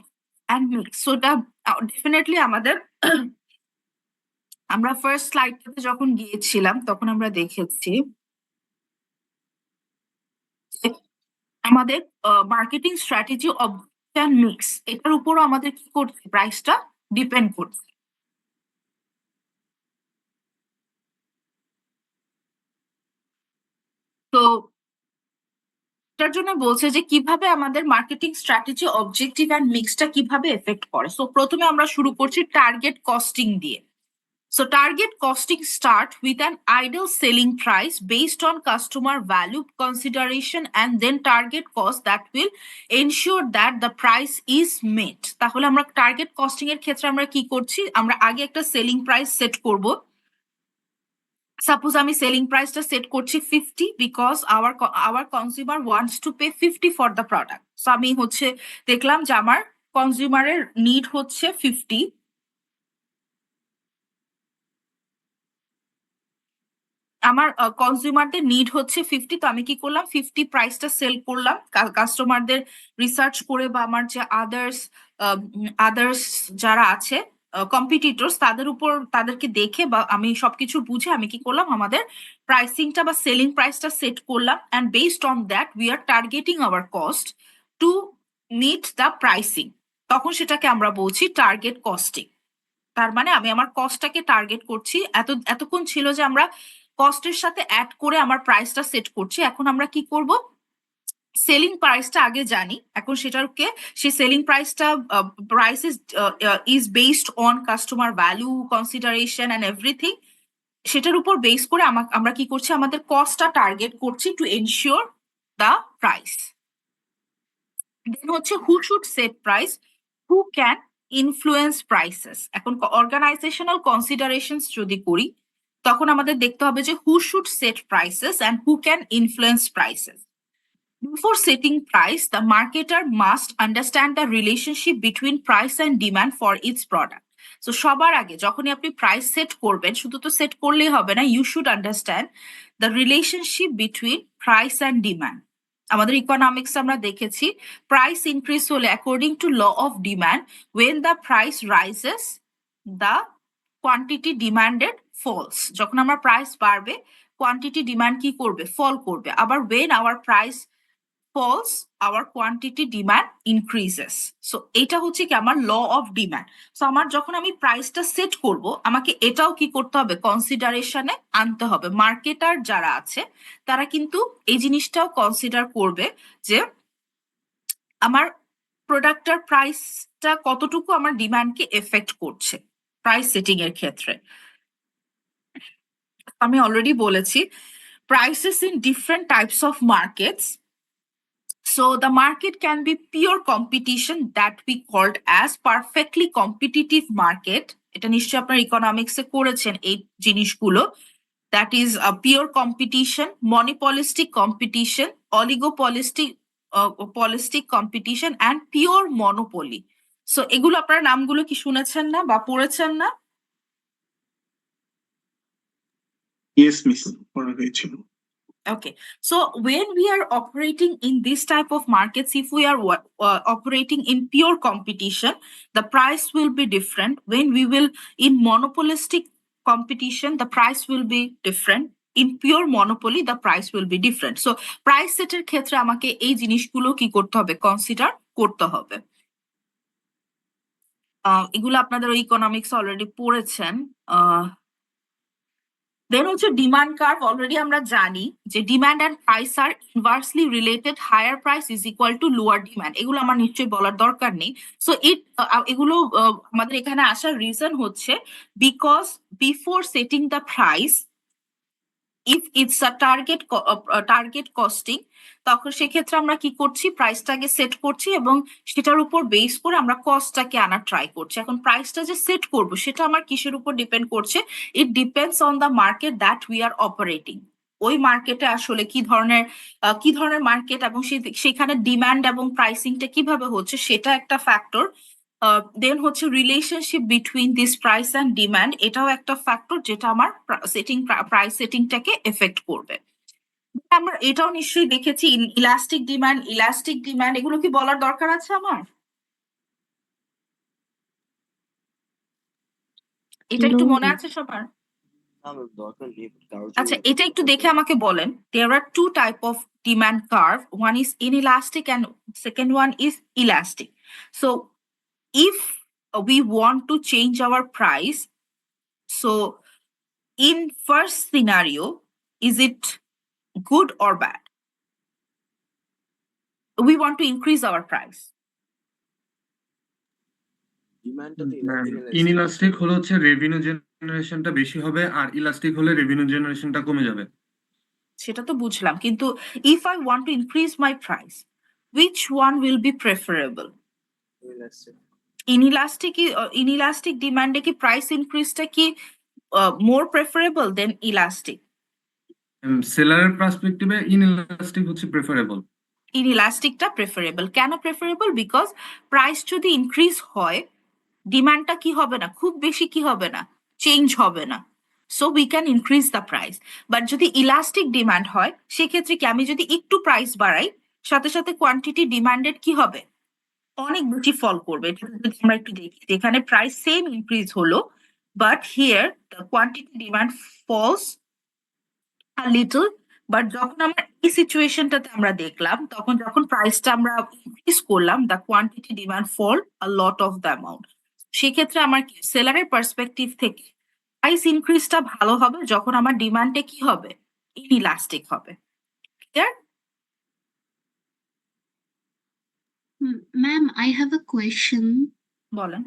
and mix, so এটা ডেফিনেটলি আমাদের আমরা ফার্স্ট স্লাইডটাতে যখন গিয়েছিলাম তখন আমরা দেখেছি আমাদের marketing strategy of and mix এটার উপরও আমাদের কি করছে, প্রাইসটা ডিপেন্ড করছে। তো এটার জন্য বলছে যে কিভাবে আমাদের মার্কেটিং স্ট্র্যাটেজি অবজেক্টিভ অ্যান্ড মিক্সটা কিভাবে এফেক্ট করে। সো প্রথমে আমরা শুরু করছি টার্গেট কস্টিং দিয়ে। So target costing start with an ideal selling price based on customer value consideration and then target cost that will ensure that the price is met. তাহলে আমরা target costing এর ক্ষেত্রে আমরা কি করছি, আমরা আগে একটা সেলিং প্রাইস সেট করব। সাপোজ আমি সেলিং প্রাইসটা সেট করছি 50 because our consumer wants to pay 50 for the product. So আমি হচ্ছে দেখলাম যে আমার কনজিউমারের নিড হচ্ছে 50, আমার কনজিউমারদের নিড হচ্ছে 50, তো আমি কি করলাম 50 প্রাইসটা সেল করলাম কাস্টমারদের রিসার্চ করে বা আমার যে আদার্স যারা আছে কম্পিটিটরস তাদের উপর তাদেরকে দেখে বা আমি সবকিছু বুঝে আমি কি করলাম আমাদের প্রাইসিংটা বা সেলিং প্রাইসটা সেট করলাম and based on that we are targeting our cost to meet the pricing. তখন সেটাকে আমরা বলছি টার্গেট কস্টিং। তার মানে আমি আমার কস্টটাকে টার্গেট করছি। এতক্ষণ ছিল যে আমরা কস্টের সাথে অ্যাড করে আমার প্রাইসটা সেট করছি, এখন আমরা কি করব সেলিং প্রাইসটা আগে জানি, এখন সেটাকে সেই সেলিং প্রাইসটা price is based on customer value consideration and everything, সেটার উপর বেস করে আমরা কি করছি আমাদের কস্টটা টার্গেট করছি টু এনশিওর দ্য প্রাইস। দেন হচ্ছে হু should set price, who can influence prices. এখন অর্গানাইজেশনাল কনসিডারেশনস যদি করি তখন আমাদের দেখতে হবে যে হু should set prices and who can influence prices. Before setting price, the marketer must understand the relationship between price and demand for its product. So সবার আগে যখনই আপনি প্রাইস সেট করবেন শুধু তো সেট করলেই হবে না, you should understand the relationship between price and demand. আমাদের ইকোনমিক্স আমরা দেখেছি প্রাইস ইনক্রিজ হলে according to law of demand when the price rises the quantity demanded falls. যখন আমার প্রাইস বাড়বে কোয়ান্টিটি ডিমান্ড কি করবে, ফল করবে। আবার when our price falls our quantity demand increases. So এটা হচ্ছে কি আমার ল অফ ডিমান্ড। সো আমার যখন আমি প্রাইসটা সেট করব আমাকে এটাও কি করতে হবে, কনসিডারেশনে আনতে হবে। মার্কেটার যারা আছে তারা কিন্তু এই জিনিসটাও কনসিডার করবে যে আমার প্রোডাক্টটার প্রাইসটা কতটুকু আমার ডিমান্ডকে এফেক্ট করছে প্রাইস সেটিং এর ক্ষেত্রে। আমি অলরেডি বলেছি prices in different types of markets. So the market can be pure competition that we called as perfectly competitive market. এটা নিশ্চয়ই আপনার ইকোনমিক্সে করেছেন এই জিনিসগুলো। That is a pure competition, monopolistic competition, oligopolistic competition and pure monopoly. So এগুলো আপনারা নামগুলো কি শুনেছেন না বা পড়েছেন না? ইয়েস মিস, পড়া হয়েছিল। Okay, so when we are operating in this type of markets, if we are operating in pure competition, the price will be different. When we will in monopolistic competition, the price will be different. In pure monopoly, the price will be different. So price সেটের ক্ষেত্রে আমাকে এই জিনিসগুলো কি করতে হবে, consider করতে হবে। এগুলো আপনাদের ইকোনমিক্স অলরেডি পড়েছেন। দেন হচ্ছে ডিমান্ড কার্ভ, অলরেডি আমরা জানি যে demand and price are inversely related, higher price is equal to lower demand, এগুলো আমার নিশ্চয়ই বলার দরকার নেই। সো এগুলো আমাদের এখানে আসার রিজন হচ্ছে because before setting the price, if it's a target costing, তখন সেক্ষেত্রে আমরা কি করছি, প্রাইসটাকে সেট করছি এবং সেটার উপর বেস করে আমরা কস্টটাকে আনার ট্রাই করছি। এখন প্রাইসটা যে সেট করব সেটা আমার কিসের উপর ডিপেন্ড করছে? It depends on the market that we R operating. ওই মার্কেটে আসলে কি ধরনের মার্কেট এবং সেখানে ডিমান্ড এবং প্রাইসিংটা কিভাবে হচ্ছে সেটা একটা ফ্যাক্টর। দেন হচ্ছে relationship between this price and demand, এটাও একটা ফ্যাক্টর যেটা আমার প্রাইস সেটিংটাকে এফেক্ট করবে। আমরা এটাও নিশ্চয়ই দেখেছি ইলাস্টিক ডিমান্ড, এগুলো কি বলার দরকার আছে আমার? এটা একটু মনে আছে সবার? আচ্ছা, এটা একটু দেখে আমাকে বলেন। There are two type of demand curve. One is inelastic and second one is elastic. So if we want to change our price, so in first scenario, is it good or bad? We want to increase our price. Inelastic হলো হচ্ছে revenue জেনারেশনটা বেশি হবে আর elastic হলে revenue জেনারেশনটা কমে যাবে। সেটা তো বুঝলাম, কিন্তু if I want to increase my price, which one will be preferable? Inelastic demand কি price increaseটা কি more preferable than elastic? সেলারের পার্সপেক্টিভে inelastic হচ্ছে প্রেফারেবল। ইনইলাস্টিকটা প্রেফারেবল কেন প্রেফারেবল? বিকজ প্রাইস যদি ইনক্রিজ হয়, ডিমান্ডটা কি হবে না, খুব বেশি কি হবে না, চেঞ্জ হবে না। So we can increase the price. But যদি ইলাস্টিক ডিমান্ড হয়, সেক্ষেত্রে কি আমি যদি একটু প্রাইস বাড়াই, সাথে সাথে কোয়ান্টিটি ডিমান্ডেড কি হবে, অনেক বেশি ফল করবে। এটা যদি আমরা একটু দেখি, যেখানে প্রাইস সেম ইনক্রিজ হলো, but here the quantity demand falls a little. But যখন আমরা এই সিচুয়েশনটাতে আমরা দেখলাম, তখন যখন প্রাইসটা আমরা ইনক্রিজ করলাম, the quantity demand fall a lot of the amount. সেক্ষেত্রে আমার কি সেলারের পার্সপেক্টিভ থেকে প্রাইস ইনক্রিজটা ভালো হবে যখন আমার ডিমান্ডে কি হবে, ইনইলাস্টিক হবে। Clear? Ma'am, I have a question. বলেন।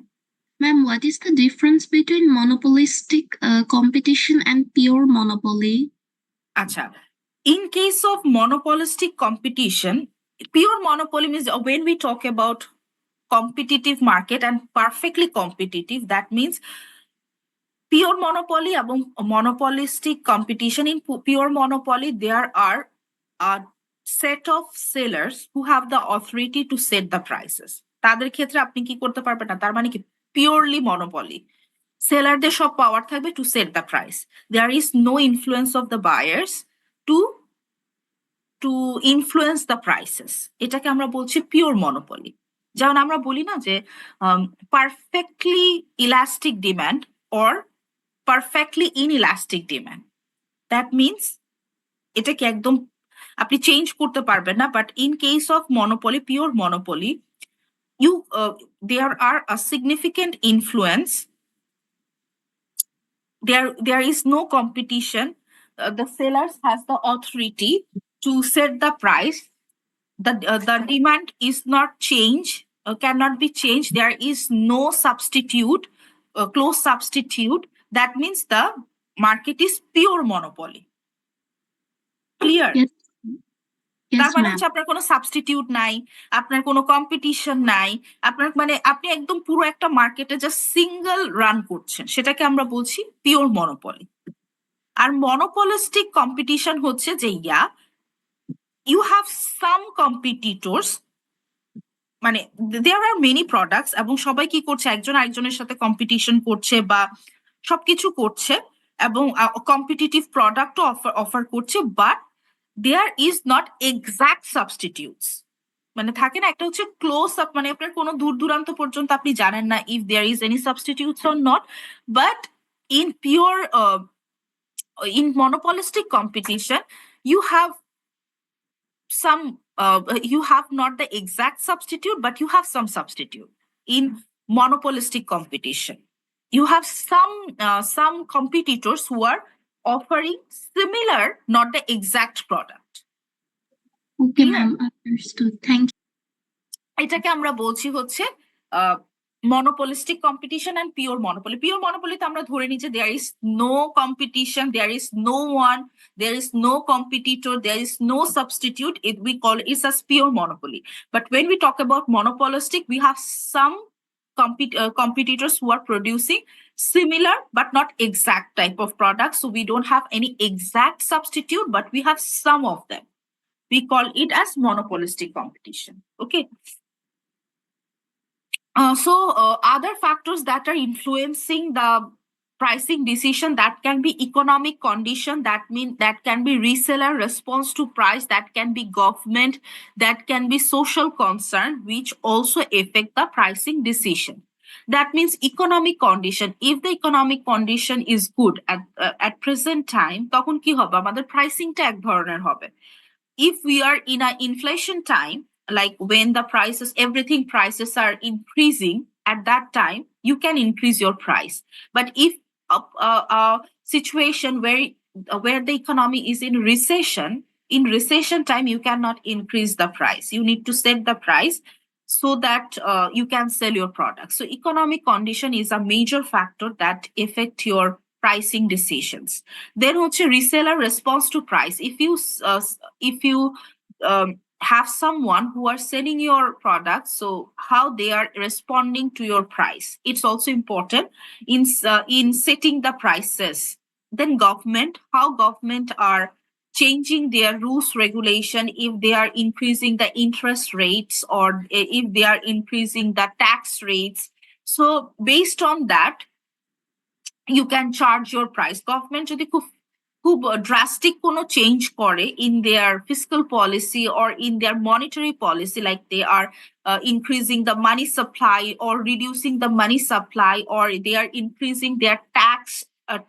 Ma'am, what is the difference between monopolistic competition and pure monopoly? আচ্ছা, in case of monopolistic competition, pure monopoly means when we talk about competitive market and perfectly competitive, that means pure monopoly এবং monopolistic competition. In pure monopoly, there are a set of sellers who have the authority to set the prices. তাদের ক্ষেত্রে আপনি কি করতে পারবেন না, তার মানে কি পিওরলি মনোপলি, সেলারদের সব পাওয়ার থাকবে to set the price. There is no influence of the buyers to influence the prices. এটাকে আমরা বলছি পিওর মনোপলি। যেমন আমরা বলি না যে perfectly elastic demand or perfectly inelastic demand. That means এটাকে একদম আপনি চেঞ্জ করতে পারবেন না। But in case of monopoly, pure monopoly, you there are a significant influence. There is no competition. The sellers has the authority to set the price. The demand is not cannot be changed. There is no substitute, close substitute. That means the market is pure monopoly. Clear? Yes. তার Yes, মানে ma'am. হচ্ছে আপনার কোনো substitute নাই, আপনার কোনো competition নাই, আপনার মানে আপনি একদম পুরো একটা মার্কেটে জাস্ট সিঙ্গেল রান করছেন, সেটাকে আমরা বলছি পিওর মনোপলি। আর মনোপলিস্টিক কম্পিটিশন হচ্ছে যে ইউ হ্যাভ সাম কম্পিটিটরস, মানে দেয়ার আর মেনি প্রোডাক্টস এবং সবাই কি করছে একজন আরেকজনের সাথে কম্পিটিশন করছে বা সবকিছু করছে এবং কম্পিটিটিভ প্রোডাক্টও অফার করছে but there is not exact substitutes মানে থাকে না একটা হচ্ছে ক্লোজ আপ মানে আপনার কোনো দূর দূরান্ত পর্যন্ত আপনি জানেন না if there is any substitutes or not but in pure in monopolistic competition you have you have not the exact substitute but you have some substitute in monopolistic competition you have some competitors who are offering similar not the exact product Okay, Clear? ma'am. Understood. Thank you. এটাকে আমরা বলছি হচ্ছে monopolistic competition and pure monopoly pure মনোপলিতে আমরা ধরে নিই যে there is no competition there is no one there is no competitor there is no substitute it we call it's as pure monopoly but when we talk about monopolistic we have some competitors who are producing similar but not exact type of products so we don't have any exact substitute but we have some of them we call it as monopolistic competition okay other factors that are influencing the pricing decision that can be economic condition that mean that can be reseller response to price that can be government that can be social concern which also affect the pricing decision that means economic condition if the economic condition is good at present time তখন কি হবে আমাদের pricing টা এক ধরনের হবে if we are in an inflation time like when the prices everything prices are increasing at that time you can increase your price but if a situation where the economy is in recession time you cannot increase the price you need to set the price so that you can sell your product so economic condition is a major factor that affect your pricing decisions then হচ্ছে reseller response to price if you have someone who are selling your product so how they are responding to your price it's also important in setting the prices then government how government are changing their rules regulation if they are increasing the interest rates or if they are increasing the tax rates so based on that you can charge your price government যদি খুব drastic কোনো change করে in their fiscal policy or in their monetary policy like they are increasing the money supply or reducing the money supply or they are increasing their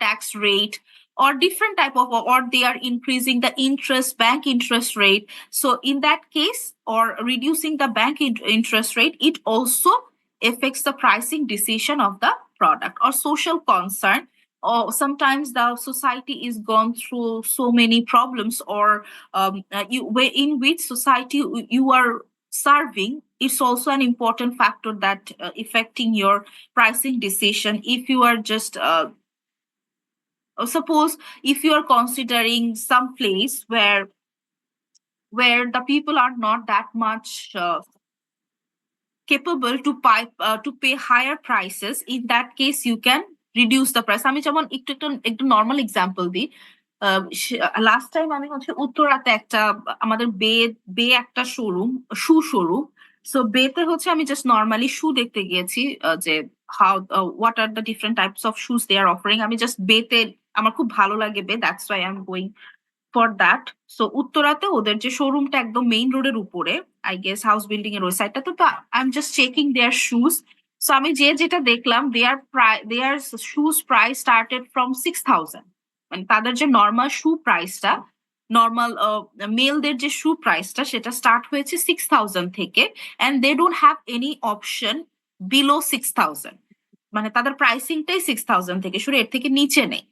tax rate or different type of or they are increasing the bank interest rate so in that case or reducing the bank interest rate it also affects the pricing decision of the product or social concern or sometimes the society is gone through so many problems or in which society you are serving it's also an important factor that affecting your pricing decision if you are just suppose if you are considering some place where the people are not that much capable to pay higher prices in that case you can reduce the price আমি যেমন একটু normal example দিই last time আমি হচ্ছে উত্তরাতে একটা আমাদের বে একটা শোরুম সো বেতে হচ্ছে আমি জাস্ট নর্মালি শু দেখতে গিয়েছি যে how what are the different types of shoes they are offering আমি জাস্ট বেতে আমার খুব ভালো লাগে Bay that's why I am going for that so উত্তরাতে ওদের যে শোরুমটা একদম মেইন রোডের উপরে আই গেস হাউস বিল্ডিং এর ওই সাইডটা তো I am just checking their shoes so আমি যেটা দেখলাম their shoes price started from 6,000 মানে তাদের যে নর্মাল শু প্রাইসটা নর্মাল মেলদের যে শু প্রাইসটা সেটা স্টার্ট হয়েছে 6,000 থেকে and they don't have any option below 6,000 মানে তাদের প্রাইসিংটাই 6,000 থেকে শুরু এর থেকে নিচে নেই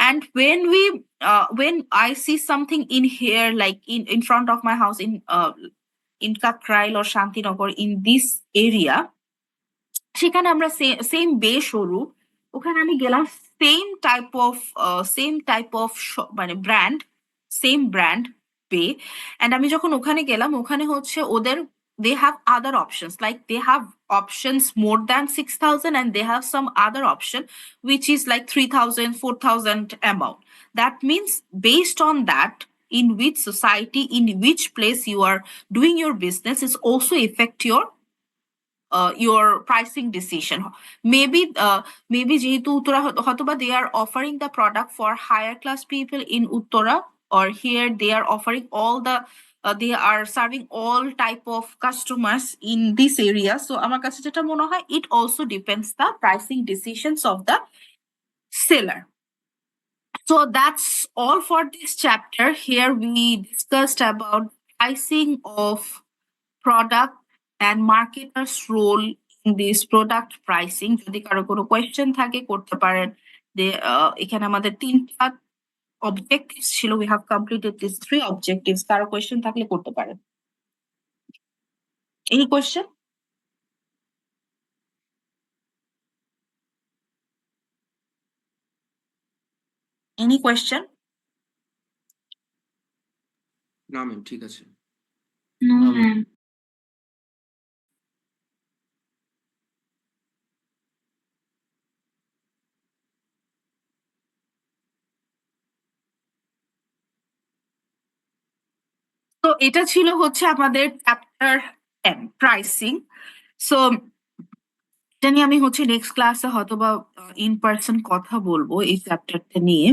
and when I see something in here like in front of my house in Kakrail or Shantinagar in this area সেখানে আমরা সেম বে শোরুম ওখানে আমি গেলাম সেম টাইপ অফ মানে ব্র্যান্ড সেম ব্র্যান্ড বে এন্ড আমি যখন ওখানে গেলাম ওখানে হচ্ছে ওদের they have other options like they have options more than 6,000 and they have some other option which is like 3,000 4,000 amount that means based on that in which society in which place you are doing your business is also affect your your pricing decision. Maybe যেহেতু উত্তরা হয়তোবা they are offering the product for higher class people in Uttara, or here they are offering all the they are serving all type of customers in this area. So আমার কাছে যেটা মনে হয় it also depends the pricing decisions of the seller. So that's all for this chapter. Here we discussed about pricing of product and marketers role in this product pricing. যদি কারো কোনো question থাকে করতে পারেন। এখানে আমাদের 3টা objectives ছিল, we have completed these 3 objectives. কারো কোয়েশ্চেন থাকলে করতে পারেন। Any question? Any question? না ম্যাম ঠিক আছে। No, ma'am. তো এটা ছিল হচ্ছে আমাদের চ্যাপ্টার 10 প্রাইসিং। সো এটা নিয়ে আমি হচ্ছে নেক্সট ক্লাসে হয়তোবা ইন পার্সন কথা বলবো এই চ্যাপ্টারটা নিয়ে।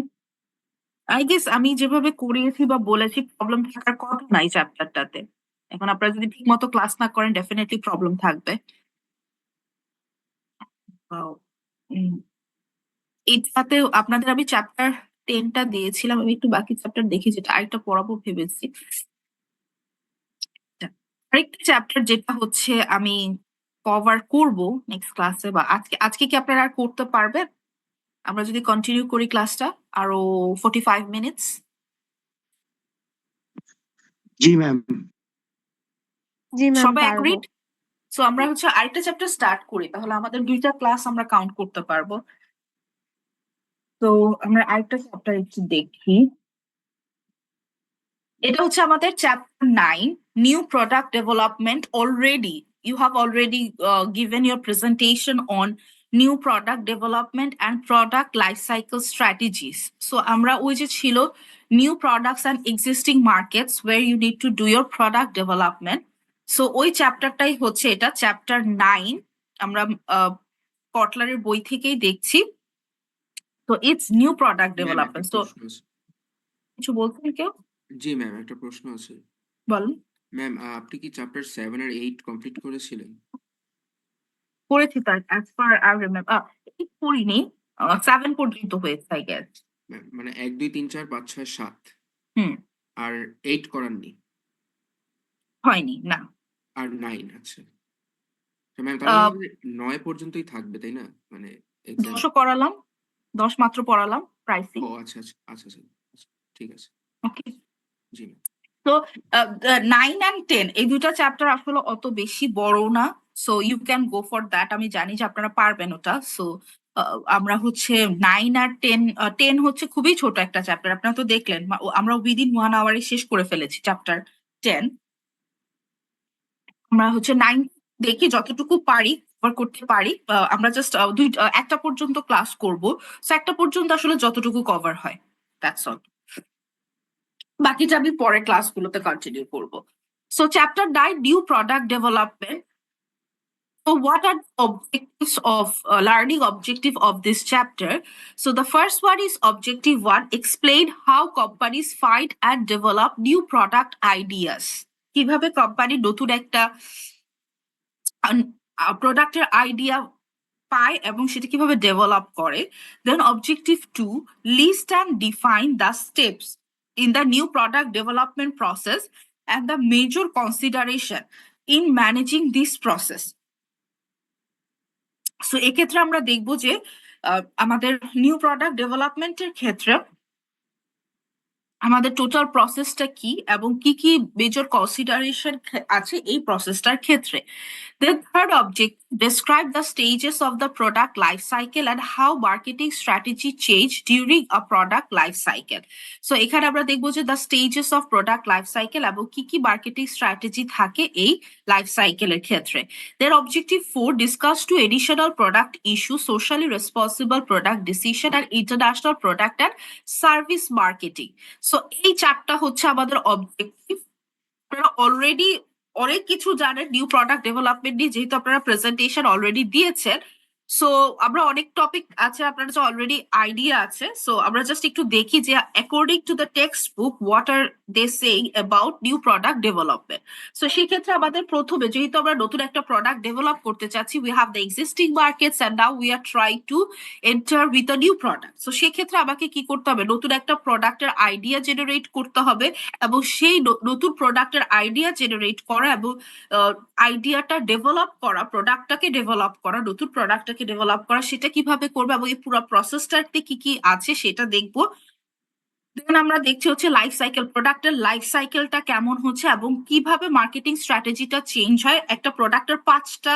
আই গেস আমি যেভাবে করিয়েছি বা বলেছি প্রবলেম থাকার কথা নাই চ্যাপ্টারটাতে। এখন আপনারা যদি ঠিক মতো ক্লাস না করেন ডেফিনেটলি প্রবলেম থাকবে। এটাতে আপনাদের আমি চ্যাপ্টার 10টা দিয়েছিলাম, আমি একটু বাকি চ্যাপ্টার দেখি যেটা আরেকটা পড়াবো ভেবেছি। আরেকটা চ্যাপ্টার যেটা হচ্ছে আমি কভার করব নেক্সট ক্লাসে বা আজকে কি আপনারা আর করতে পারবেন? আমরা যদি কন্টিনিউ করি ক্লাসটা আরো 45 মিনিটস। জি ম্যাম। জি ম্যাম সবাই পারবো। অ্যাগ্রিড? সো আমরা হচ্ছে আরেকটা চ্যাপ্টার স্টার্ট করি, তাহলে আমাদের 2টা ক্লাস আমরা কাউন্ট করতে পারবো। তো আমরা আরেকটা চ্যাপ্টার একটু দেখি। এটা হচ্ছে আমাদের chapter 9 new product development. Already you have already given your presentation on new product development and product life cycle strategies. So আমরা ওই যে ছিল new products and existing markets where you need to do your product development. So ওই চ্যাপ্টারটাই হচ্ছে এটা chapter 9, আমরা কটলারের বই থেকেই দেখছি। তো it's new product ma'am development. একটা তো প্রশ্ন আছে। কিছু বলছেন কেউ? জি ম্যাম একটা প্রশ্ন আছে। বলুন। ম্যাম আপনি কি চ্যাপ্টার 7 আর 8 কমপ্লিট করেছিলেন? করেছি তার as far I remember করিনি, 7 পর্যন্ত হয়েছে আই গেস। ম্যাম মানে 1 2 3 4 5 6 7 হুম। আর 8 করাননি হয়নি না। আর 9 আছে। তো ম্যাম তাহলে আহ, আমাদের 9 পর্যন্তই থাকবে তাই না? মানে এক্সাম। 10ও করালাম, 10 মাত্র পড়ালাম প্রাইসিং। ও আচ্ছা আচ্ছা আচ্ছা আচ্ছা ঠিক আছে। ওকে। জি ম্যাম। তো 9 and 10 এই 2টা চ্যাপ্টার আসলে অত বেশি বড় না, so you can go for that. আমি জানি যে আপনারা পারবেন ওটা। সো আমরা হচ্ছে 9 আর 10 হচ্ছে খুবই ছোট একটা চ্যাপ্টার, আপনারা তো দেখলেন আমরা উইদিন 1 আওয়ারে শেষ করে ফেলেছি চ্যাপ্টার 10। আমরা হচ্ছে 9 দেখি যতটুকু পারি কভার করতে পারি। আমরা জাস্ট একটা পর্যন্ত ক্লাস করব, সো একটা পর্যন্ত আসলে যতটুকু কভার হয় দ্যাটস অল। বাকিটা আমি পরে ক্লাসগুলোতে কন্টিনিউ করব। So chapter 9 new product development. So what are the objectives of learning objective of this chapter? So the first one is objective 1, explain how companies find and develop new product ideas. কিভাবে company নতুন একটা প্রোডাক্টের idea পায় এবং সেটা কিভাবে develop করে। Then objective 2, list and define the steps in the new product development process and the major consideration in managing this process. So এক্ষেত্রে আমরা দেখবো যে আমাদের নিউ প্রোডাক্ট ডেভেলপমেন্টের ক্ষেত্রে আমাদের টোটাল প্রসেসটা কি এবং কি কি মেজর কনসিডারেশন আছে এই প্রসেসটার ক্ষেত্রে। The third object, describe the stages of the product life cycle and how marketing strategy change during a product life cycle. So এখানে আমরা দেখবো যে the stages of product life cycle এবং কি কি marketing strategy থাকে এই life cycle এর ক্ষেত্রে। Then objective 4, discuss two additional product issues, socially responsible product decision and international product and service marketing. So এই চারটা হচ্ছে আমাদের অবজেক্টিভ। আপনারা অলরেডি অনেক কিছু জানেন নিউ প্রোডাক্ট ডেভেলপমেন্ট নিয়ে, যেহেতু আপনারা প্রেজেন্টেশন অলরেডি দিয়েছেন। সো আমরা অনেক টপিক আছে, আপনার যে অলরেডি আইডিয়া আছে। সো আমরা জাস্ট একটু দেখি যে according to the text book what are they saying about new product development. So সেক্ষেত্রে আমাদের প্রথমে, যেহেতু আমরা নতুন একটা প্রোডাক্ট ডেভেলপ করতে চাচ্ছি, we have the existing markets and now we are try to enter with a new product. So সেক্ষেত্রে আমাকে কি করতে হবে, নতুন একটা প্রোডাক্টের আইডিয়া জেনারেট করতে হবে, এবং সেই নতুন প্রোডাক্টের আইডিয়া জেনারেট করা এবং আইডিয়াটা ডেভেলপ করা, প্রোডাক্টটাকে ডেভেলপ করা, নতুন প্রোডাক্টটাকে ডেভেলপ করা, সেটা কিভাবে করবে এবং এই পুরো প্রসেসটাতে কি কি আছে সেটা দেখবো। দেন আমরা দেখছি হচ্ছে লাইফ সাইকেল, প্রোডাক্টের লাইফ সাইকেলটা কেমন হচ্ছে এবং কিভাবে মার্কেটিং স্ট্র্যাটেজিটা চেঞ্জ হয়। একটা প্রোডাক্টের 5টা